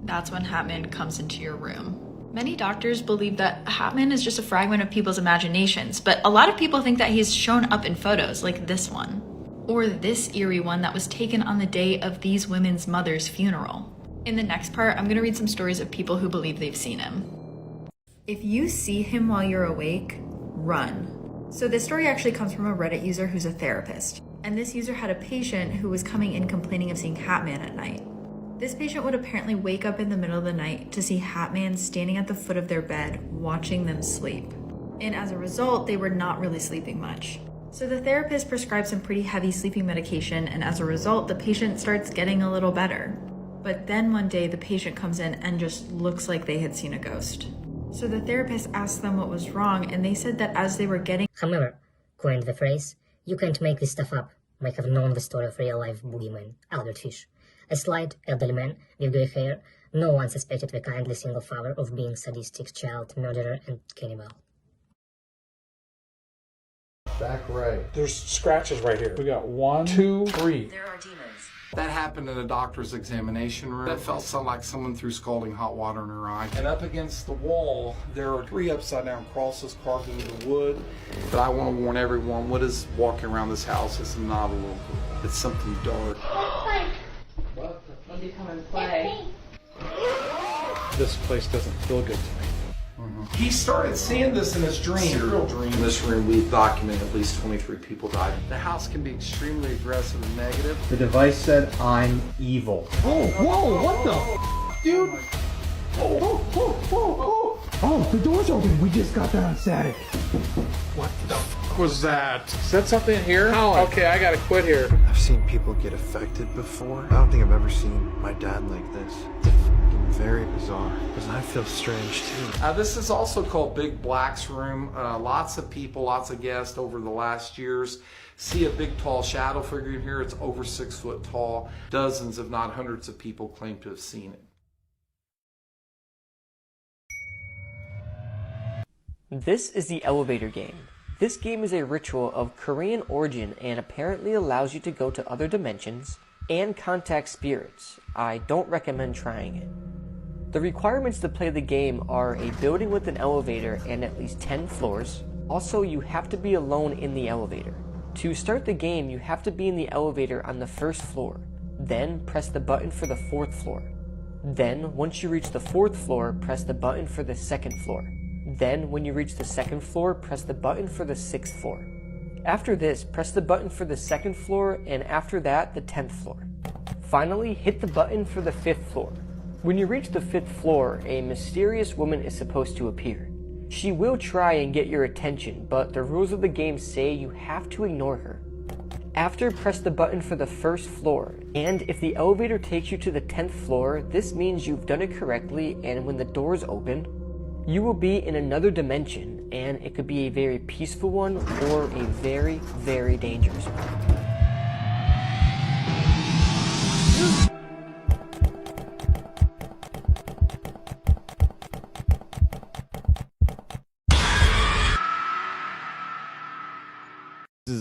That's when Hatman comes into your room. Many doctors believe that Hatman is just a fragment of people's imaginations, but a lot of people think that he's shown up in photos like this one, or this eerie one that was taken on the day of these women's mother's funeral. In the next part, I'm gonna read some stories of people who believe they've seen him. If you see him while you're awake, run. So this story actually comes from a Reddit user who's a therapist, and this user had a patient who was coming in complaining of seeing Hatman at night. This patient would apparently wake up in the middle of the night to see Hatman standing at the foot of their bed, watching them sleep. And as a result, they were not really sleeping much. So the therapist prescribed some pretty heavy sleeping medication, and as a result, the patient starts getting a little better. But then one day, the patient comes in and just looks like they had seen a ghost. So the therapist asked them what was wrong, and they said that as they were getting... However, coined the phrase, "You can't make this stuff up," might have known the story of real-life boogeyman, Albert Fish. A slight, elderly man with grey hair, no one suspected the kindly single father of being sadistic child murderer and cannibal. Back right. There's scratches right here. We got 1, 2, 3. There are demons. That happened in a doctor's examination room. That felt so like someone threw scalding hot water in her eye. And up against the wall, there are 3 upside down crosses carved into the wood. But I want to warn everyone, what is walking around this house is not a local. It's something dark. When do you come and play? This place doesn't feel good to me. He started seeing this in his dream. Serial dream. In this room, we've documented at least 23 people died. The house can be extremely aggressive and negative. The device said, "I'm evil." Oh, whoa, what the? Dude! Oh, the door's open. We just got that on static. What the f was that? Is that something in here? Okay, I gotta quit here. I've seen people get affected before. I don't think I've ever seen my dad like this. It's f***ing very bizarre, because I feel strange too. This is also called Big Black's room. Lots of people, lots of guests over the last years see a big tall shadow figure in here. It's over 6 foot tall. Dozens, if not hundreds of people claim to have seen it. This is the elevator game. This game is a ritual of Korean origin and apparently allows you to go to other dimensions and contact spirits. I don't recommend trying it. The requirements to play the game are a building with an elevator and at least 10 floors. Also, you have to be alone in the elevator. To start the game, you have to be in the elevator on the 1st floor. Then press the button for the 4th floor. Then, once you reach the 4th floor, press the button for the 2nd floor. Then, when you reach the 2nd floor, press the button for the 6th floor. After this, press the button for the 2nd floor, and after that, the 10th floor. Finally, hit the button for the 5th floor. When you reach the 5th floor, a mysterious woman is supposed to appear. She will try and get your attention, but the rules of the game say you have to ignore her. After, press the button for the 1st floor, and if the elevator takes you to the 10th floor, this means you've done it correctly, and when the doors open, you will be in another dimension, and it could be a very peaceful one or a very, very dangerous one.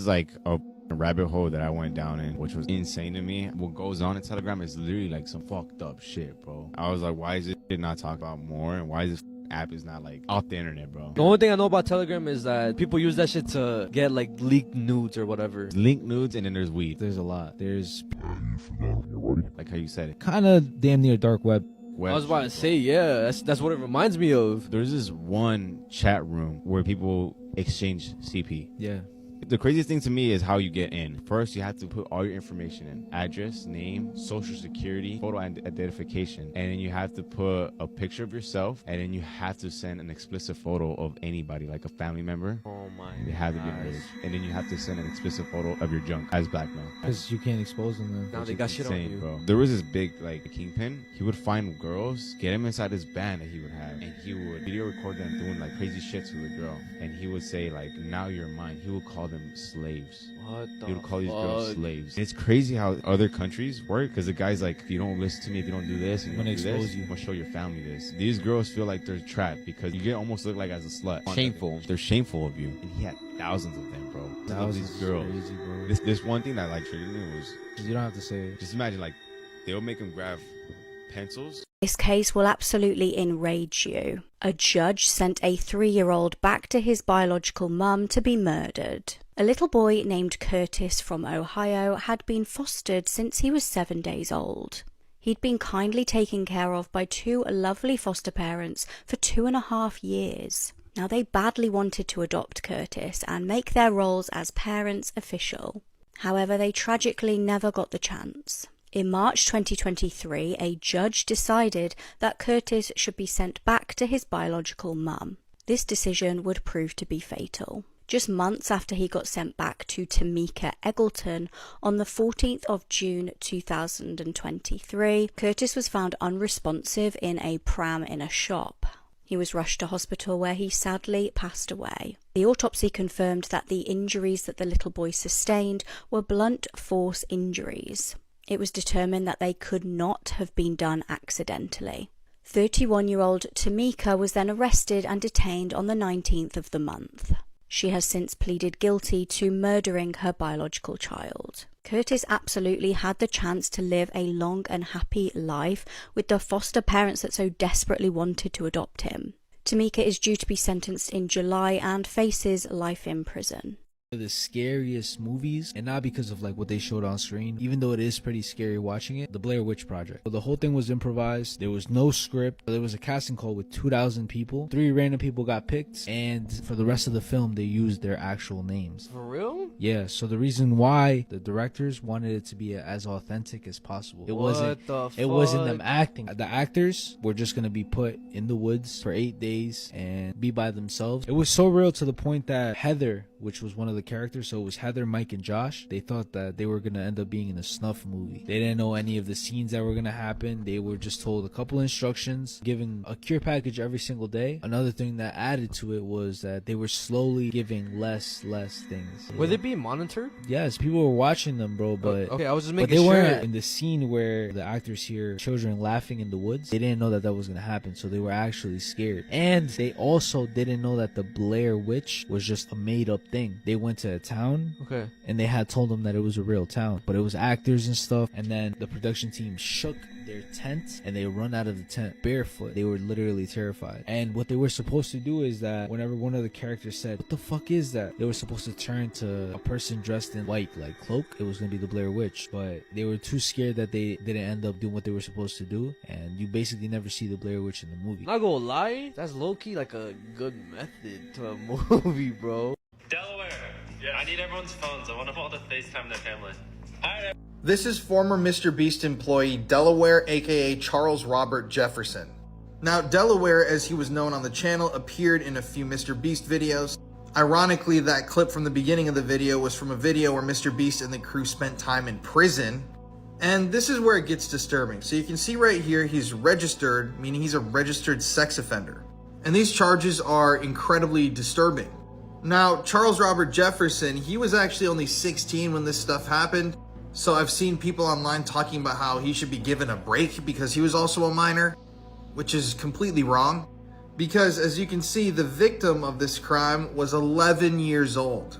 is like a rabbit hole that I went down in, which was insane to me. What goes on in Telegram is literally like some fucked up shit, bro. I was like, why is this shit not talked about more, and why is this app is not like off the internet, bro? The only thing I know about Telegram is that people use that shit to get like leaked nudes or whatever. Leaked nudes, and then there's weed. There's a lot. There's like how you said it, kind of damn near dark web. I was about to say, yeah, that's what it reminds me of. There's this one chat room where people exchange CP. Yeah. The craziest thing to me is how you get in. First, you have to put all your information in. Address, name, social security, photo identification. And then you have to put a picture of yourself. And then you have to send an explicit photo of anybody, like a family member. Oh my They have to be gosh. enraged. And then you have to send an explicit photo of your junk as blackmail. Because you can't expose them then. Now they got shit on you. Bro. There was this big, like, kingpin. He would find girls, get them inside his band that he would have. And he would video record them doing, like, crazy shit to the girl. And he would say, like, now you're mine. He would call them slaves. What the He would call these girls fuck? slaves. And it's crazy how other countries work, because the guy's like, if you don't listen to me, if you don't do this, and you I'm don't gonna do this, expose you. I'm gonna show your family this. These girls feel like they're trapped because you get almost look like as a slut. Shameful. They're shameful of you. And he had thousands of them, bro. Thousands Of is these girls. crazy, bro. This one thing that like triggered me was, You don't have to say it. just imagine, like, they'll make him grab pencils. This case will absolutely enrage you. A judge sent a 3-year-old back to his biological mum to be murdered. A little boy named Curtis from Ohio had been fostered since he was 7 days old. He'd been kindly taken care of by 2 lovely foster parents for 2.5 years. Now, they badly wanted to adopt Curtis and make their roles as parents official. However, they tragically never got the chance. In March 2023, a judge decided that Curtis should be sent back to his biological mum. This decision would prove to be fatal. Just months after he got sent back to Tamika Eggleton on the 14th of June 2023, Curtis was found unresponsive in a pram in a shop. He was rushed to hospital where he sadly passed away. The autopsy confirmed that the injuries that the little boy sustained were blunt force injuries. It was determined that they could not have been done accidentally. 31-year-old Tamika was then arrested and detained on the 19th of the month. She has since pleaded guilty to murdering her biological child. Curtis absolutely had the chance to live a long and happy life with the foster parents that so desperately wanted to adopt him. Tamika is due to be sentenced in July and faces life in prison. The scariest movies, and not because of like what they showed on screen, even though it is pretty scary watching it, the Blair Witch Project. So the whole thing was improvised. There was no script. There was a casting call with 2,000 people. 3 random people got picked, and for the rest of the film they used their actual names. For real? Yeah, so the reason why the directors wanted it to be as authentic as possible. It wasn't them acting. The actors were just gonna be put in the woods for 8 days and be by themselves. It was so real to the point that Heather, which was one of the characters, so it was Heather, Mike, and Josh, they thought that they were gonna end up being in a snuff movie. They didn't know any of the scenes that were gonna happen. They were just told a couple instructions, given a cure package every single day. Another thing that added to it was that they were slowly giving less things. Were they being monitored? Yes, people were watching them, bro, but okay, I was just but making they sure. weren't in the scene where the actors hear children laughing in the woods. They didn't know that was gonna happen, so they were actually scared. And they also didn't know that the Blair Witch was just a made-up thing. They went to a town, Okay. and they had told them that it was a real town, but it was actors and stuff. And then the production team shook their tent and they run out of the tent barefoot. They were literally terrified. And what they were supposed to do is that whenever one of the characters said, "What the fuck is that?" they were supposed to turn to a person dressed in white, like cloak. It was gonna be the Blair Witch, but they were too scared that they didn't end up doing what they were supposed to do, and you basically never see the Blair Witch in the movie. Not gonna lie, that's low-key like a good method to a movie, bro. Delaware. Yeah. I need everyone's phones. I want them all to FaceTime their family. Alright. This is former Mr. Beast employee Delaware, aka Charles Robert Jefferson. Now, Delaware, as he was known on the channel, appeared in a few Mr. Beast videos. Ironically, that clip from the beginning of the video was from a video where Mr. Beast and the crew spent time in prison. And this is where it gets disturbing. So you can see right here, he's registered, meaning he's a registered sex offender. And these charges are incredibly disturbing. Now, Charles Robert Jefferson, he was actually only 16 when this stuff happened. So I've seen people online talking about how he should be given a break because he was also a minor, which is completely wrong. Because as you can see, the victim of this crime was 11 years old.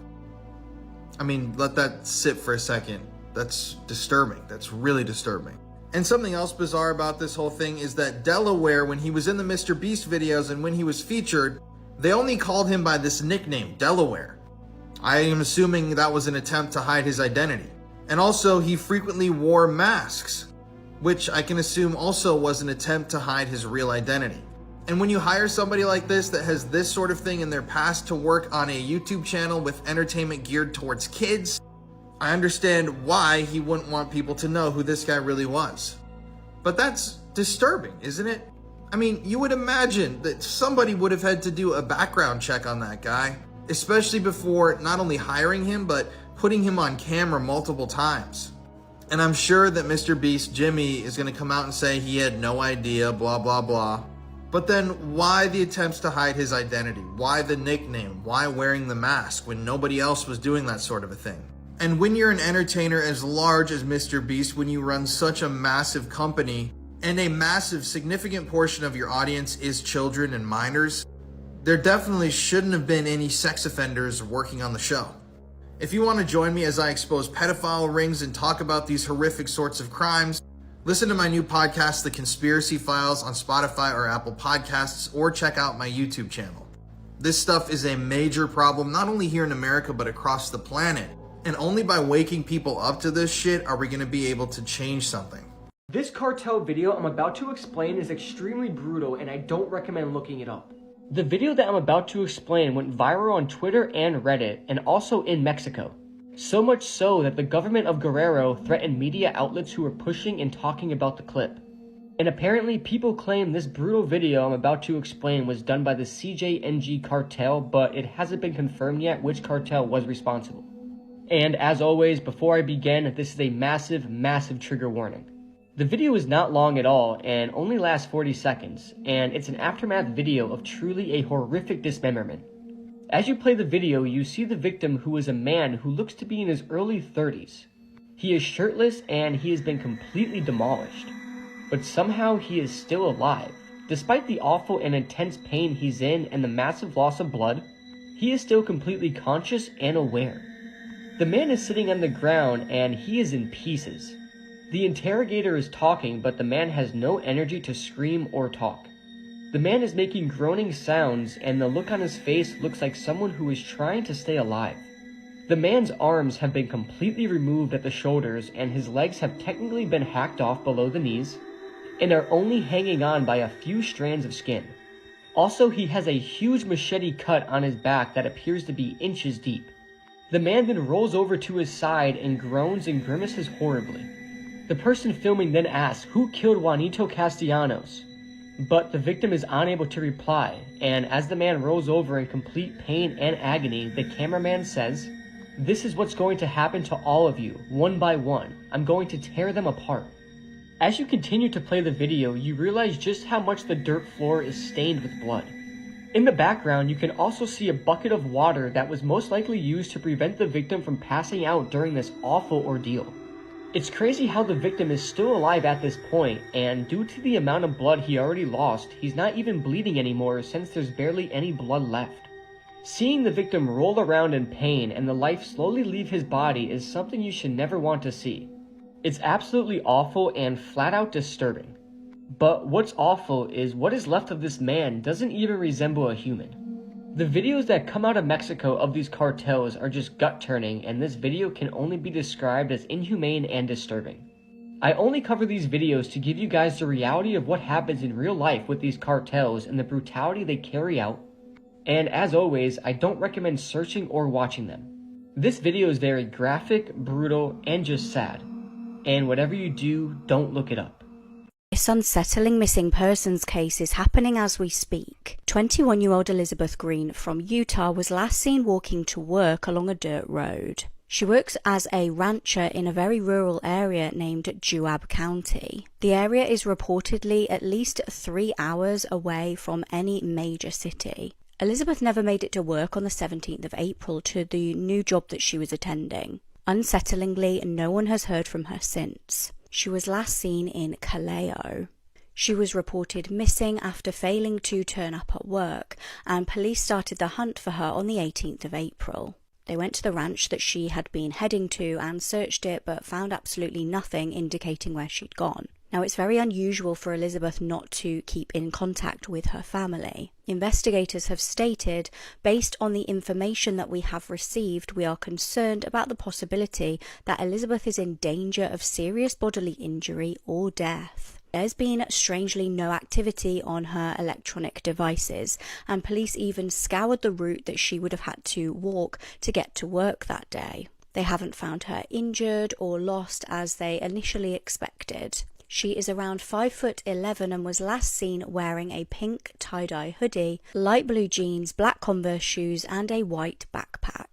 I mean, let that sit for a second. That's disturbing. That's really disturbing. And something else bizarre about this whole thing is that Delaware, when he was in the Mr. Beast videos and when he was featured, they only called him by this nickname, Delaware. I am assuming that was an attempt to hide his identity. And also, he frequently wore masks, which I can assume also was an attempt to hide his real identity. And when you hire somebody like this that has this sort of thing in their past to work on a YouTube channel with entertainment geared towards kids, I understand why he wouldn't want people to know who this guy really was. But that's disturbing, isn't it? I mean, you would imagine that somebody would have had to do a background check on that guy, especially before not only hiring him, but putting him on camera multiple times. And I'm sure that Mr. Beast Jimmy is going to come out and say he had no idea, blah, blah, blah. But then why the attempts to hide his identity? Why the nickname? Why wearing the mask when nobody else was doing that sort of a thing? And when you're an entertainer as large as Mr. Beast, when you run such a massive company, and a massive significant portion of your audience is children and minors, there definitely shouldn't have been any sex offenders working on the show. If you want to join me as I expose pedophile rings and talk about these horrific sorts of crimes, listen to my new podcast, The Conspiracy Files, on Spotify or Apple Podcasts, or check out my YouTube channel. This stuff is a major problem, not only here in America, but across the planet. And only by waking people up to this shit are we going to be able to change something. This cartel video I'm about to explain is extremely brutal and I don't recommend looking it up. The video that I'm about to explain went viral on Twitter and Reddit, and also in Mexico. So much so that the government of Guerrero threatened media outlets who were pushing and talking about the clip. And apparently people claim this brutal video I'm about to explain was done by the CJNG cartel, but it hasn't been confirmed yet which cartel was responsible. And as always, before I begin, this is a massive trigger warning. The video is not long at all and only lasts 40 seconds, and it's an aftermath video of truly a horrific dismemberment. As you play the video, you see the victim, who is a man who looks to be in his early 30s. He is shirtless and he has been completely demolished. But somehow he is still alive. Despite the awful and intense pain he's in and the massive loss of blood, he is still completely conscious and aware. The man is sitting on the ground and he is in pieces. The interrogator is talking, but the man has no energy to scream or talk. The man is making groaning sounds, and the look on his face looks like someone who is trying to stay alive. The man's arms have been completely removed at the shoulders, and his legs have technically been hacked off below the knees, and are only hanging on by a few strands of skin. Also, he has a huge machete cut on his back that appears to be inches deep. The man then rolls over to his side and groans and grimaces horribly. The person filming then asks, "Who killed Juanito Castellanos?" But the victim is unable to reply, and as the man rolls over in complete pain and agony, the cameraman says, "This is what's going to happen to all of you, one by one. I'm going to tear them apart." As you continue to play the video, you realize just how much the dirt floor is stained with blood. In the background, you can also see a bucket of water that was most likely used to prevent the victim from passing out during this awful ordeal. It's crazy how the victim is still alive at this point, and due to the amount of blood he already lost, he's not even bleeding anymore since there's barely any blood left. Seeing the victim roll around in pain and the life slowly leave his body is something you should never want to see. It's absolutely awful and flat out disturbing. But what's awful is what is left of this man doesn't even resemble a human. The videos that come out of Mexico of these cartels are just gut-turning, and this video can only be described as inhumane and disturbing. I only cover these videos to give you guys the reality of what happens in real life with these cartels and the brutality they carry out. And as always, I don't recommend searching or watching them. This video is very graphic, brutal, and just sad. And whatever you do, don't look it up. This unsettling missing persons case is happening as we speak. 21-year-old Elizabeth Green from Utah was last seen walking to work along a dirt road. She works as a rancher in a very rural area named Juab County. The area is reportedly at least 3 hours away from any major city. Elizabeth never made it to work on the 17th of April to the new job that she was attending. Unsettlingly, no one has heard from her since. She was last seen in Callao. She was reported missing after failing to turn up at work, and police started the hunt for her on the 18th of April. They went to the ranch that she had been heading to and searched it, but found absolutely nothing indicating where she'd gone. Now, it's very unusual for Elizabeth not to keep in contact with her family. Investigators have stated, based on the information that we have received, we are concerned about the possibility that Elizabeth is in danger of serious bodily injury or death. There's been strangely no activity on her electronic devices, and police even scoured the route that she would have had to walk to get to work that day. They haven't found her injured or lost as they initially expected. She is around 5'11" and was last seen wearing a pink tie-dye hoodie, light blue jeans, black Converse shoes, and a white backpack.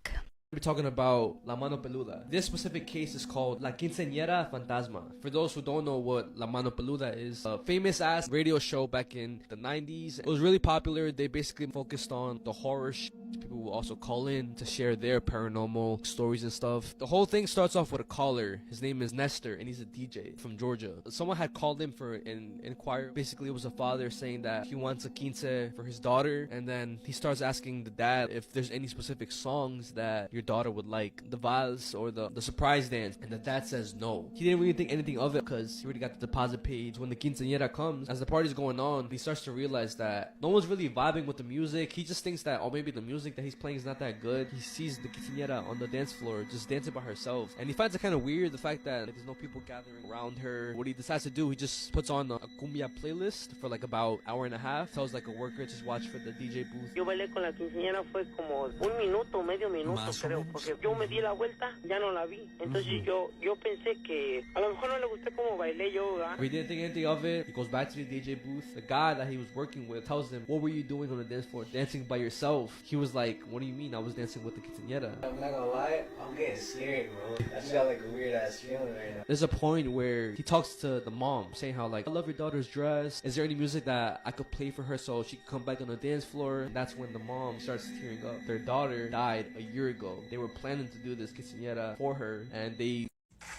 We're talking about La Mano Peluda. This specific case is called La Quinceañera Fantasma. For those who don't know what La Mano Peluda is, a famous ass radio show back in the 90s. It was really popular. They basically focused on the horror People will also call in to share their paranormal stories and stuff. The whole thing starts off with a caller. His name is Nestor, and he's a DJ from Georgia. Someone had called in for an inquiry. Basically, it was a father saying that he wants a quince for his daughter, and then he starts asking the dad if there's any specific songs that your daughter would like, the vals or the surprise dance, and the dad says no. He didn't really think anything of it because he already got the deposit page. When the quinceañera comes, as the party's going on, he starts to realize that no one's really vibing with the music. He just thinks that, oh, maybe the music that he's playing is not that good. He sees the quinceañera on the dance floor just dancing by herself, and he finds it kind of weird, the fact that there's no people gathering around her. What he decides to do, he just puts on a cumbia playlist for like about hour and a half, tells like a worker just watch for the DJ booth. Yo bailé con la quinceañera fue como un minuto, medio minuto creo, porque yo me di la vuelta, ya no la vi. Entonces yo pensé que a lo mejor no le gusté como bailé yo. He didn't think anything of it. He goes back to the DJ booth. The guy that he was working with tells him, what were you doing on the dance floor? Dancing by yourself. He was like, what do you mean? I was dancing with the quinceañera. I'm not gonna lie, I'm getting scared, bro. I just got like a weird ass feeling right now. There's a point where he talks to the mom, saying how like, I love your daughter's dress. Is there any music that I could play for her so she could come back on the dance floor? And that's when the mom starts tearing up. Their daughter died a year ago. They were planning to do this quinceañera for her, and they...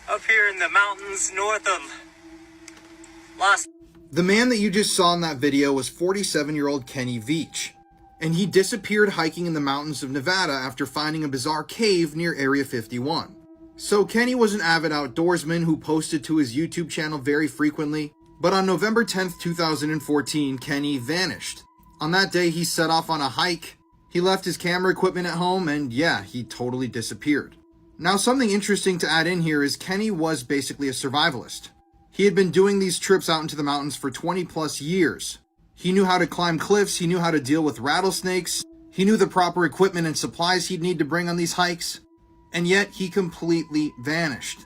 Up here in the mountains north of Las... The man that you just saw in that video was 47-year-old Kenny Veach, and he disappeared hiking in the mountains of Nevada after finding a bizarre cave near Area 51. So Kenny was an avid outdoorsman who posted to his YouTube channel very frequently, but on November 10th, 2014, Kenny vanished. On that day, he set off on a hike, he left his camera equipment at home, and yeah, he totally disappeared. Now, something interesting to add in here is Kenny was basically a survivalist. He had been doing these trips out into the mountains for 20 plus years. He knew how to climb cliffs, he knew how to deal with rattlesnakes, he knew the proper equipment and supplies he'd need to bring on these hikes, and yet he completely vanished.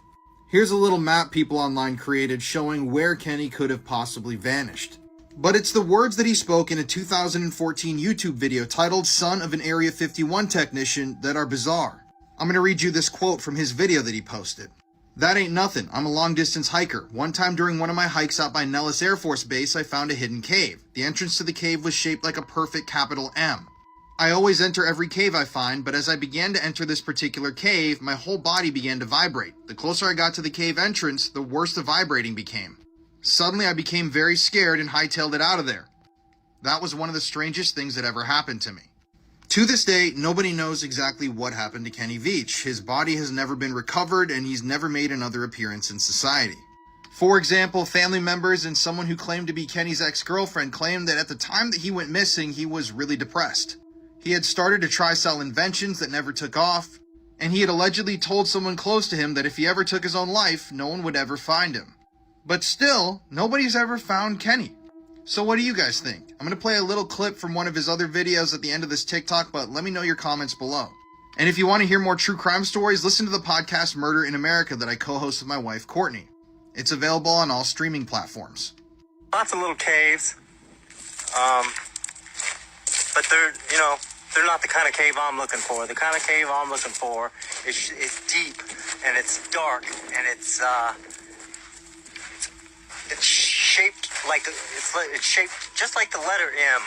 Here's a little map people online created showing where Kenny could have possibly vanished. But it's the words that he spoke in a 2014 YouTube video titled Son of an Area 51 Technician that are bizarre. I'm going to read you this quote from his video that he posted. That ain't nothing. I'm a long-distance hiker. One time during one of my hikes out by Nellis Air Force Base, I found a hidden cave. The entrance to the cave was shaped like a perfect capital M. I always enter every cave I find, but as I began to enter this particular cave, my whole body began to vibrate. The closer I got to the cave entrance, the worse the vibrating became. Suddenly, I became very scared and hightailed it out of there. That was one of the strangest things that ever happened to me. To this day, nobody knows exactly what happened to Kenny Veach. His body has never been recovered, and he's never made another appearance in society. For example, family members and someone who claimed to be Kenny's ex-girlfriend claimed that at the time that he went missing, he was really depressed. He had started to try sell inventions that never took off, and he had allegedly told someone close to him that if he ever took his own life, no one would ever find him. But still, nobody's ever found Kenny. So what do you guys think? I'm going to play a little clip from one of his other videos at the end of this TikTok, but let me know your comments below. And if you want to hear more true crime stories, listen to the podcast Murder in America that I co-host with my wife, Courtney. It's available on all streaming platforms. Lots of little caves. But they're not the kind of cave I'm looking for. The kind of cave I'm looking for is deep, and it's dark, and it's shaped like it's shaped just like the letter M.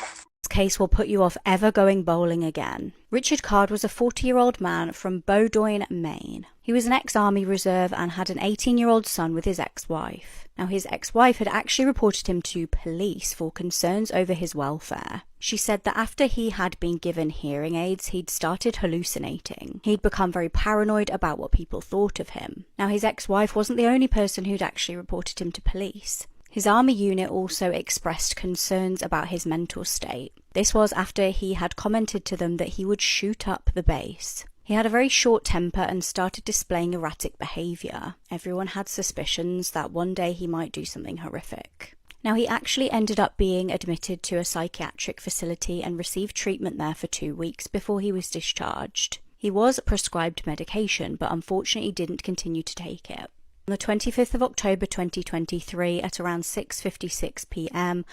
case will put you off ever going bowling again. Richard Card was a 40-year-old man from Bowdoin, Maine. He was an ex-Army reserve and had an 18-year-old son with his ex-wife. Now, his ex-wife had actually reported him to police for concerns over his welfare. She said that after he had been given hearing aids, he'd started hallucinating. He'd become very paranoid about what people thought of him. Now, his ex-wife wasn't the only person who'd actually reported him to police. His army unit also expressed concerns about his mental state. This was after he had commented to them that he would shoot up the base. He had a very short temper and started displaying erratic behaviour. Everyone had suspicions that one day he might do something horrific. Now, he actually ended up being admitted to a psychiatric facility and received treatment there for 2 weeks before he was discharged. He was prescribed medication, but unfortunately didn't continue to take it. On the 25th of October 2023, at around 6:56 p.m,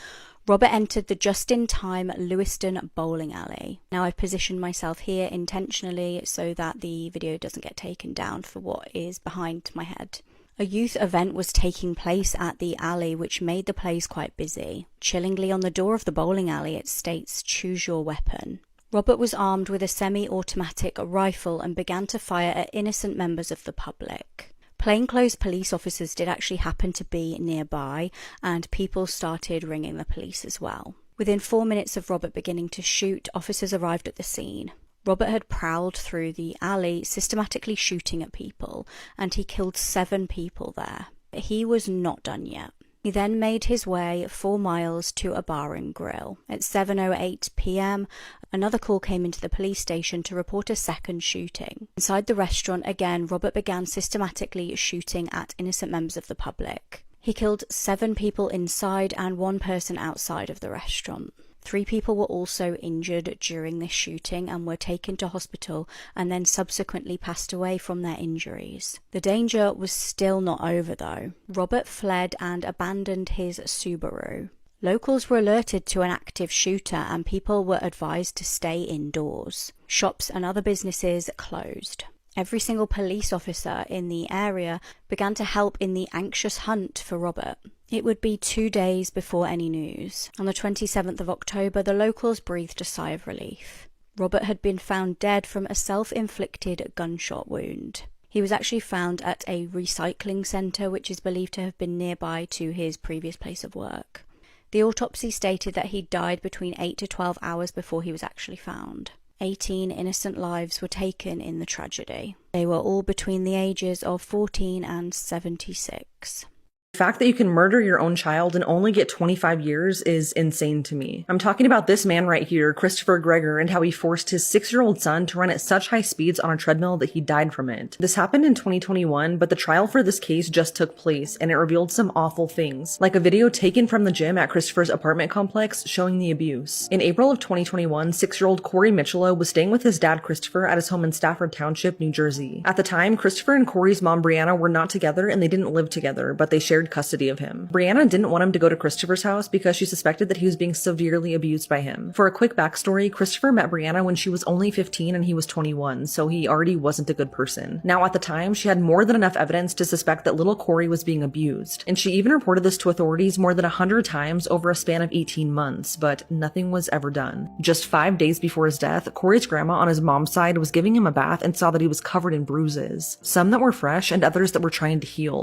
Robert entered the just-in-time Lewiston bowling alley. Now, I've positioned myself here intentionally so that the video doesn't get taken down for what is behind my head. A youth event was taking place at the alley, which made the place quite busy. Chillingly on the door of the bowling alley, it states, "Choose your weapon." Robert was armed with a semi-automatic rifle and began to fire at innocent members of the public. Plainclothes police officers did actually happen to be nearby, and people started ringing the police as well. Within 4 minutes of Robert beginning to shoot, officers arrived at the scene. Robert had prowled through the alley, systematically shooting at people, and he killed 7 people there. But he was not done yet. He then made his way 4 miles to a bar and grill. At 7:08 p.m, another call came into the police station to report a second shooting. Inside the restaurant, again, Robert began systematically shooting at innocent members of the public. He killed 7 people inside and 1 person outside of the restaurant. 3 people were also injured during this shooting and were taken to hospital and then subsequently passed away from their injuries. The danger was still not over though. Robert fled and abandoned his Subaru. Locals were alerted to an active shooter and people were advised to stay indoors. Shops and other businesses closed. Every single police officer in the area began to help in the anxious hunt for Robert. It would be 2 days before any news. On the 27th of October, the locals breathed a sigh of relief. Robert had been found dead from a self-inflicted gunshot wound. He was actually found at a recycling centre, which is believed to have been nearby to his previous place of work. The autopsy stated that he died between 8 to 12 hours before he was actually found. 18 innocent lives were taken in the tragedy. They were all between the ages of 14 and 76. The fact that you can murder your own child and only get 25 years is insane to me. I'm talking about this man right here, Christopher Greger, and how he forced his 6-year-old son to run at such high speeds on a treadmill that he died from it. This happened in 2021, but the trial for this case just took place, and it revealed some awful things, like a video taken from the gym at Christopher's apartment complex showing the abuse. In April of 2021, 6-year-old Corey Michelow was staying with his dad Christopher at his home in Stafford Township, New Jersey. At the time, Christopher and Corey's mom Brianna were not together and they didn't live together, but they shared custody of him. Brianna didn't want him to go to Christopher's house because she suspected that he was being severely abused by him. For a quick backstory, Christopher met Brianna when she was only 15 and he was 21, so he already wasn't a good person. Now at the time, she had more than enough evidence to suspect that little Corey was being abused, and she even reported this to authorities more than 100 times over a span of 18 months, but nothing was ever done. Just 5 days before his death, Corey's grandma on his mom's side was giving him a bath and saw that he was covered in bruises, some that were fresh and others that were trying to heal.